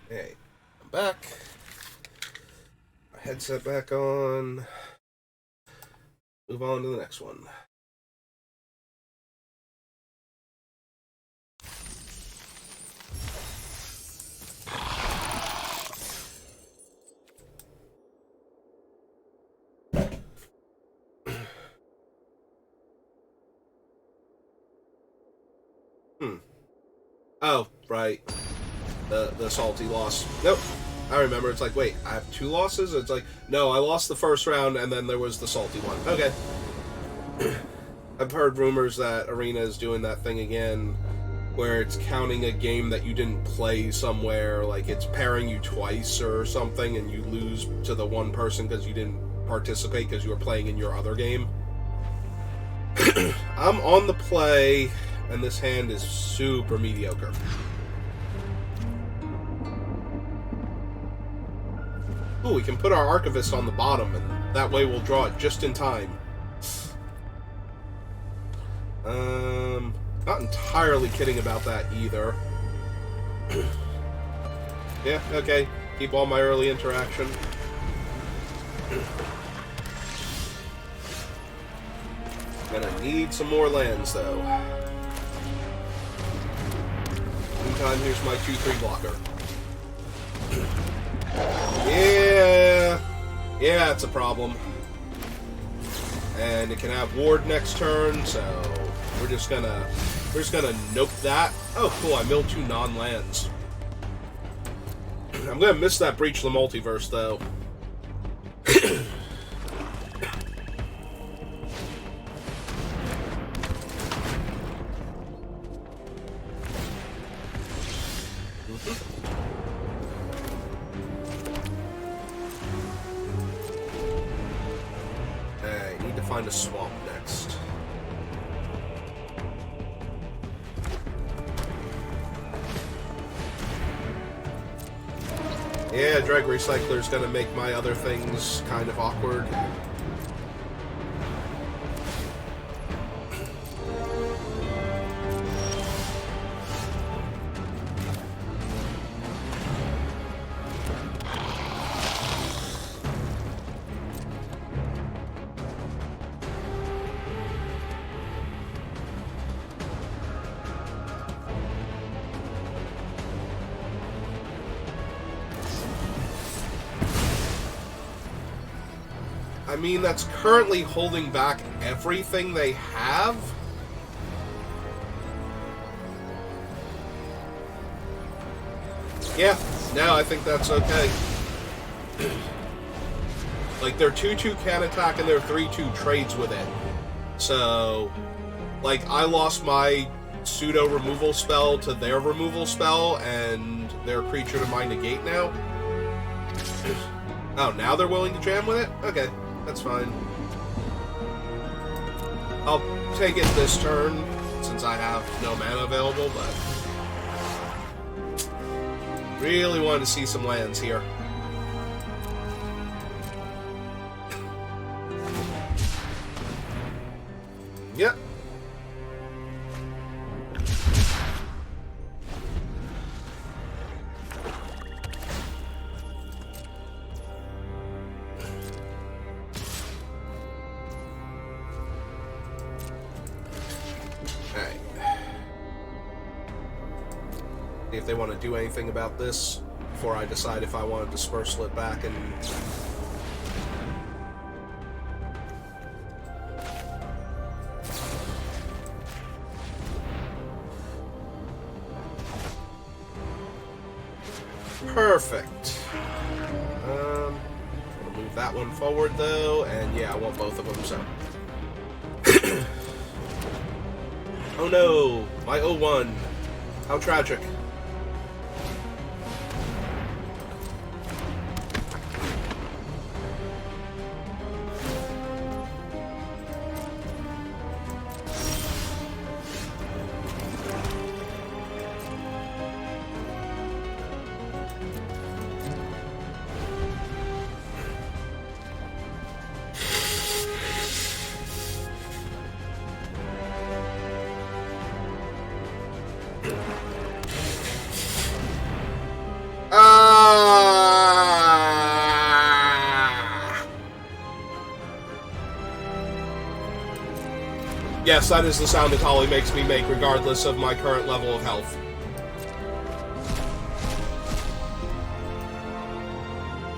Hey, I'm back. My headset back on. Move on to the next one. Oh, right. The salty loss. Nope. I remember. It's like, wait, I have 2 losses? It's like, no, I lost the first round, and then there was the salty one. Okay. I've heard rumors that Arena is doing that thing again, where it's counting a game that you didn't play somewhere, like it's pairing you twice or something, and you lose to the one person because you didn't participate because you were playing in your other game. I'm on the play, and this hand is super mediocre. Ooh, we can put our Archivist on the bottom and That way we'll draw it just in time. Not entirely kidding about that either. Yeah, okay. Keep all my early interaction. Gonna need some more lands, though. Meantime, here's my 2/3 blocker. Yeah! Yeah, it's a problem. And it can have ward next turn, so we're just gonna nope that. Oh, cool! I milled 2 non-lands. I'm gonna miss that Breach the Multiverse, though. I need to find a swamp next. Yeah, Drag Recycler's gonna make my other things kind of awkward. I mean, that's currently holding back everything they have. Yeah, no, I think that's okay. Like, their 2/2 can attack and their 3/2 trades with it. So, like, I lost my pseudo removal spell to their removal spell and their creature to my negate now. Oh, now they're willing to jam with it? Okay. That's fine. I'll take it this turn, since I have no mana available, but really wanted to see some lands here. Yep. If they want to do anything about this before I decide if I want to dispersal it back and... Perfect. I'm gonna move that one forward though, and yeah, I want both of them, so... Oh no! My 0-1. How tragic. Yes, that is the sound that Holly makes me make, regardless of my current level of health.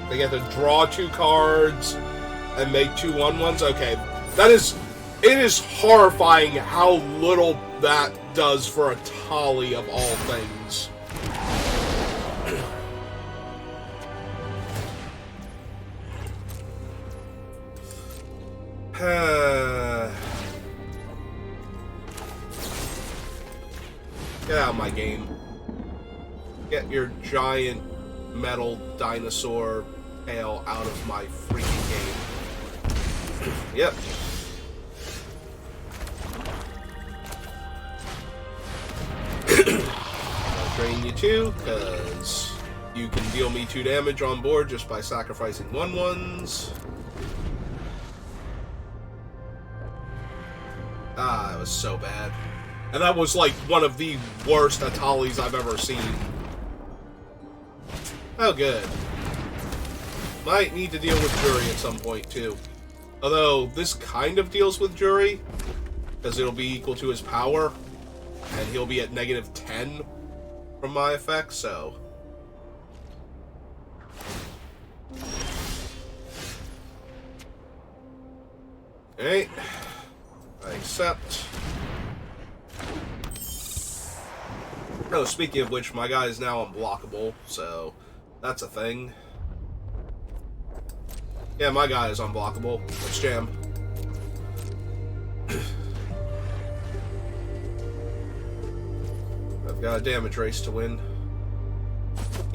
They get to draw 2 cards and make 2 1/1s. Okay, that is... It is horrifying how little that does for a Tali of all things. Get out of my game. Get your giant metal dinosaur tail out of my freaking game. Yep. I'll drain you too, because you can deal me 2 damage on board just by sacrificing 1/1s. Ah, it was so bad. And that was like one of the worst Atalis I've ever seen. Oh, good. Might need to deal with Jury at some point, too. Although, this kind of deals with Jury, because it'll be equal to his power, and he'll be at -10 from my effects, so... Alright. I accept. Oh, speaking of which, my guy is now unblockable, so that's a thing. Yeah, my guy is unblockable. Let's jam. I've got a damage race to win.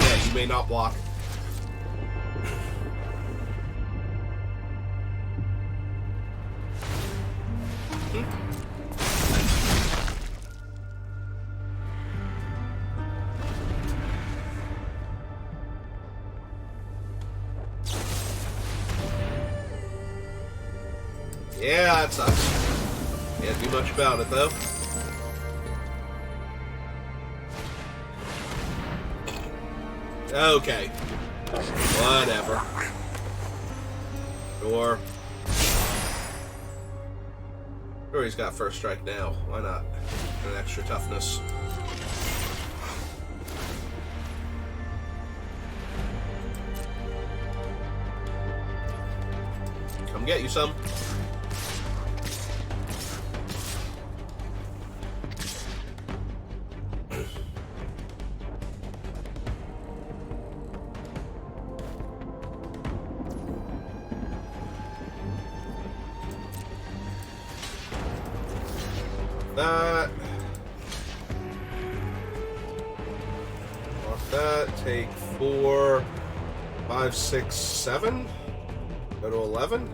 Yeah, you may not block. Yeah, that sucks. Can't do much about it, though. Okay. Whatever. Sure. Sure, he's got first strike now. Why not? An extra toughness. Come get you some. That. Off that. Take 4, 5, 6, 7. Go to 11.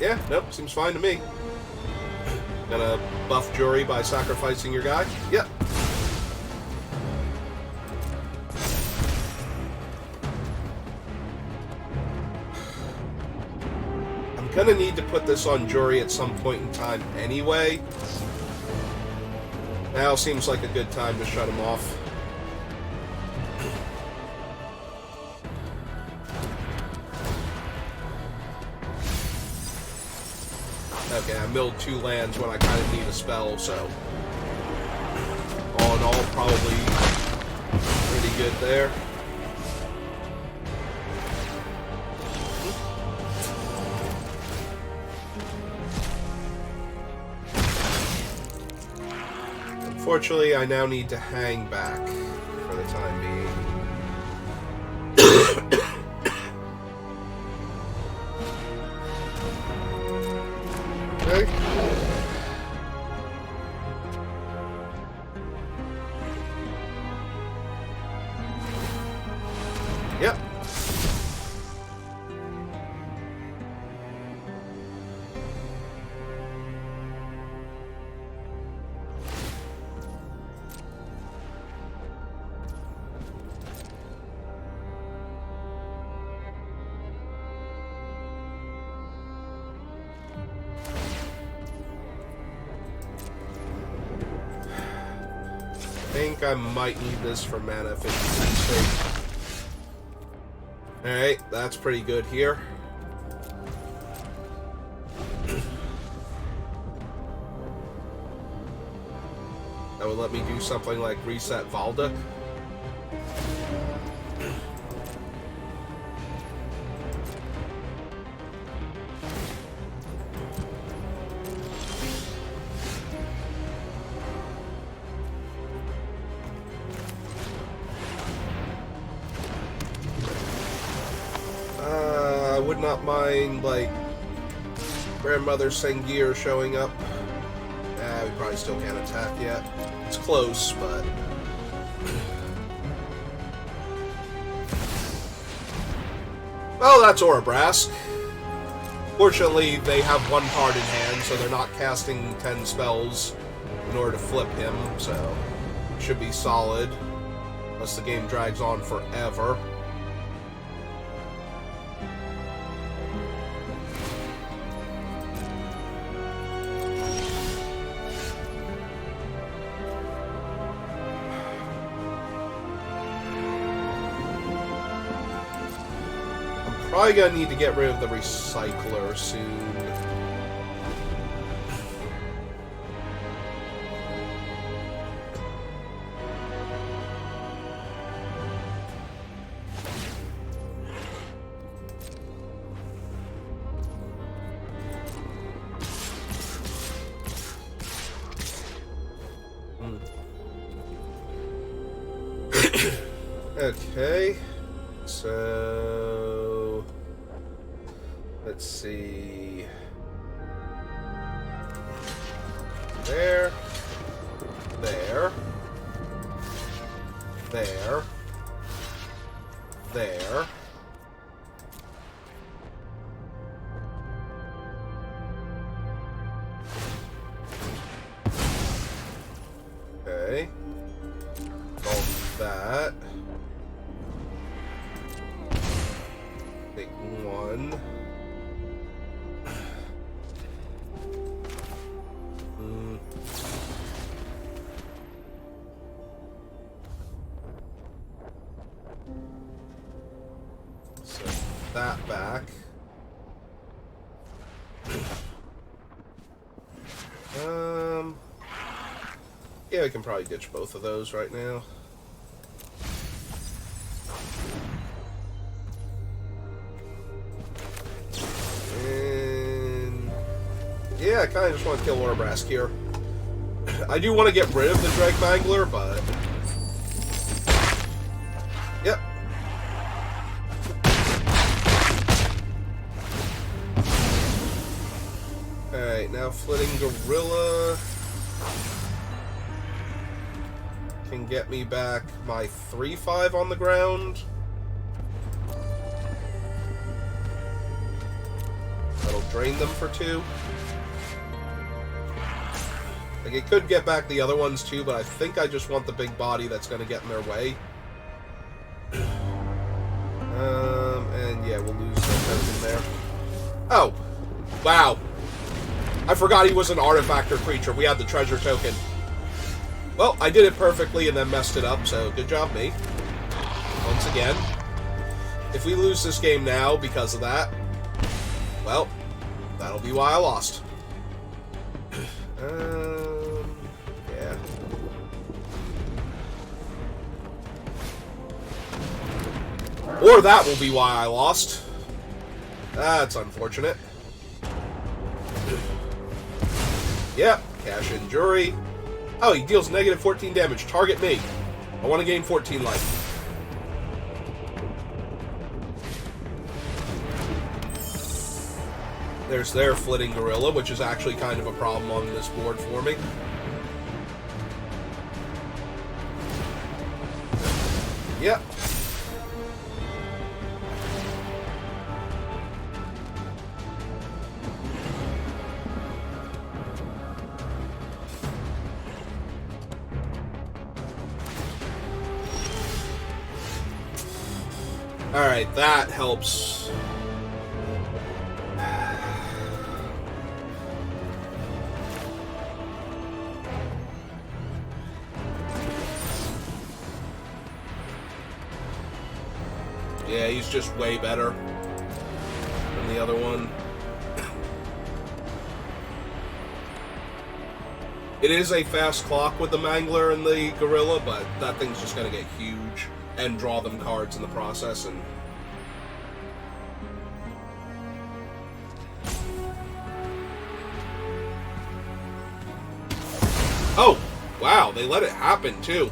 Yeah, nope, seems fine to me. Gonna buff Jury by sacrificing your guy? Yep. I'm gonna need to put this on Jury at some point in time anyway. Now seems like a good time to shut him off. Okay, I milled 2 lands when I kind of need a spell, so all in all, probably pretty good there. Unfortunately, I now need to hang back for the time being. Okay. Yep. I think I might need this for mana efficiency's sake. Alright, that's pretty good here. That would let me do something like reset Valda. I would not mind, like, Grandmother Sengir showing up. We probably still can't attack yet. It's close, but... Well, that's Orabrask. Fortunately, they have 1 card in hand, so they're not casting 10 spells in order to flip him, so it should be solid. Unless the game drags on forever. Probably gonna need to get rid of the recycler soon. Okay, so let's see. There, there, there, there. Okay, all that. Take one. Set that back. Yeah, we can probably ditch both of those right now. Yeah, I kind of just want to kill Orbrask here. I do want to get rid of the Dreg Mangler, but... Yep. Alright, now Flitting Gorilla can get me back my 3/5 on the ground. That'll drain them for 2. Like, it could get back the other ones too, but I think I just want the big body that's going to get in their way. And yeah, we'll lose that token there. Oh! Wow. I forgot he was an artifact or creature. We had the treasure token. Well, I did it perfectly and then messed it up, so good job, me. Once again. If we lose this game now because of that, well, that'll be why I lost. Yeah. Or that will be why I lost. That's unfortunate. Yep, cash in Jury. Oh, he deals negative 14 damage. Target me. I want to gain 14 life. There's their Flitting Gorilla, which is actually kind of a problem on this board for me. Yep. Alright, that helps. Yeah, he's just way better than the other one. It is a fast clock with the Mangler and the Gorilla, but that thing's just going to get huge and draw them cards in the process. And oh, wow, they let it happen too.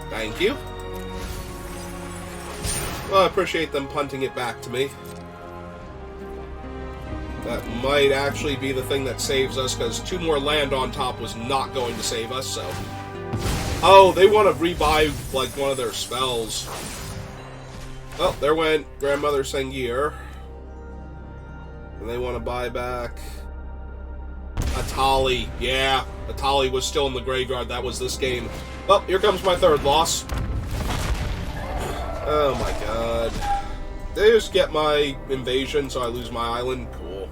Thank you. Well, I appreciate them punting it back to me. That might actually be the thing that saves us, because 2 more land on top was not going to save us, so... Oh, they want to revive, like, one of their spells. Well, there went Grandmother Sengir. And they want to buy back... Atali. Yeah, Atali was still in the graveyard. That was this game. Well, here comes my 3rd loss. Oh my god. Did I just get my invasion so I lose my island? Cool.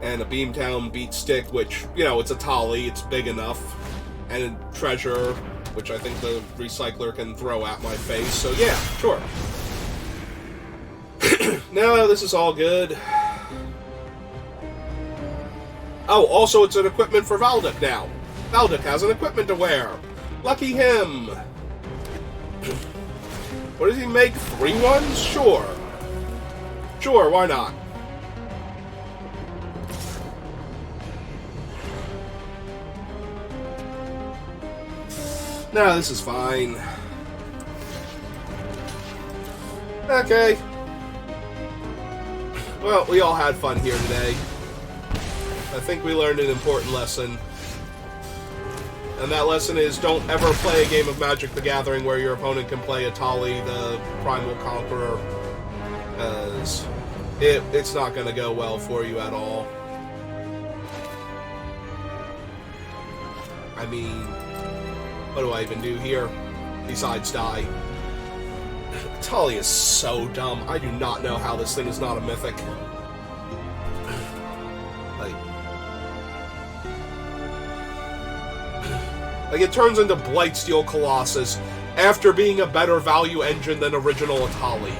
And a Beamtown Beat Stick, which, you know, it's a Tali, it's big enough. And a Treasure, which I think the Recycler can throw at my face. So yeah, sure. No, this is all good. Oh, also it's an equipment for Valduk now. Valduk has an equipment to wear. Lucky him. What does he make? 3 ones? Sure. Sure, why not? No, this is fine. Okay. Well, we all had fun here today. I think we learned an important lesson. And that lesson is, don't ever play a game of Magic the Gathering where your opponent can play Atali, the Primal Conqueror, because it's not going to go well for you at all. I mean, what do I even do here besides die? Atali is so dumb. I do not know how this thing is not a mythic. Like, it turns into Blightsteel Colossus after being a better value engine than original Atali.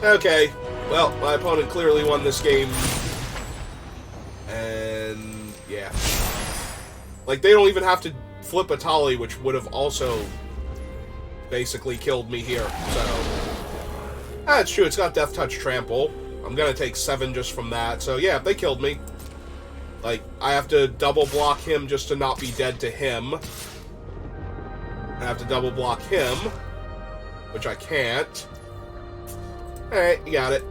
Okay, well, my opponent clearly won this game. And, yeah. Like, they don't even have to flip Atali, which would have also basically killed me here, so... That's true, it's got Death Touch Trample. I'm gonna take 7 just from that, so yeah, they killed me. Like, I have to double block him just to not be dead to him. I have to double block him, which I can't. Alright, you got it.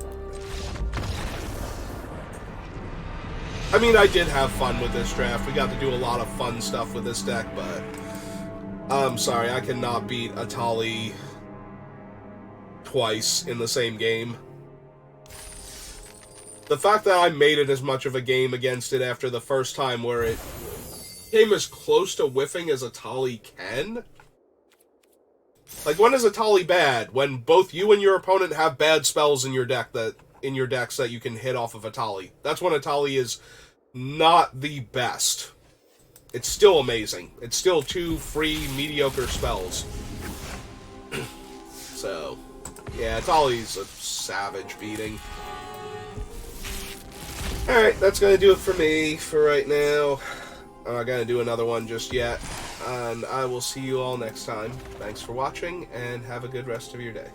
I mean, I did have fun with this draft. We got to do a lot of fun stuff with this deck, but... I'm sorry, I cannot beat Atali twice in the same game. The fact that I made it as much of a game against it after the first time where it came as close to whiffing as Atali can? Like, when is Atali bad? When both you and your opponent have bad spells in your deck decks that you can hit off of Atali. That's when Atali is not the best. It's still amazing. It's still 2 free mediocre spells. So, yeah, Atali's a savage beating. Alright, that's going to do it for me for right now. I'm not going to do another one just yet. And I will see you all next time. Thanks for watching, and have a good rest of your day.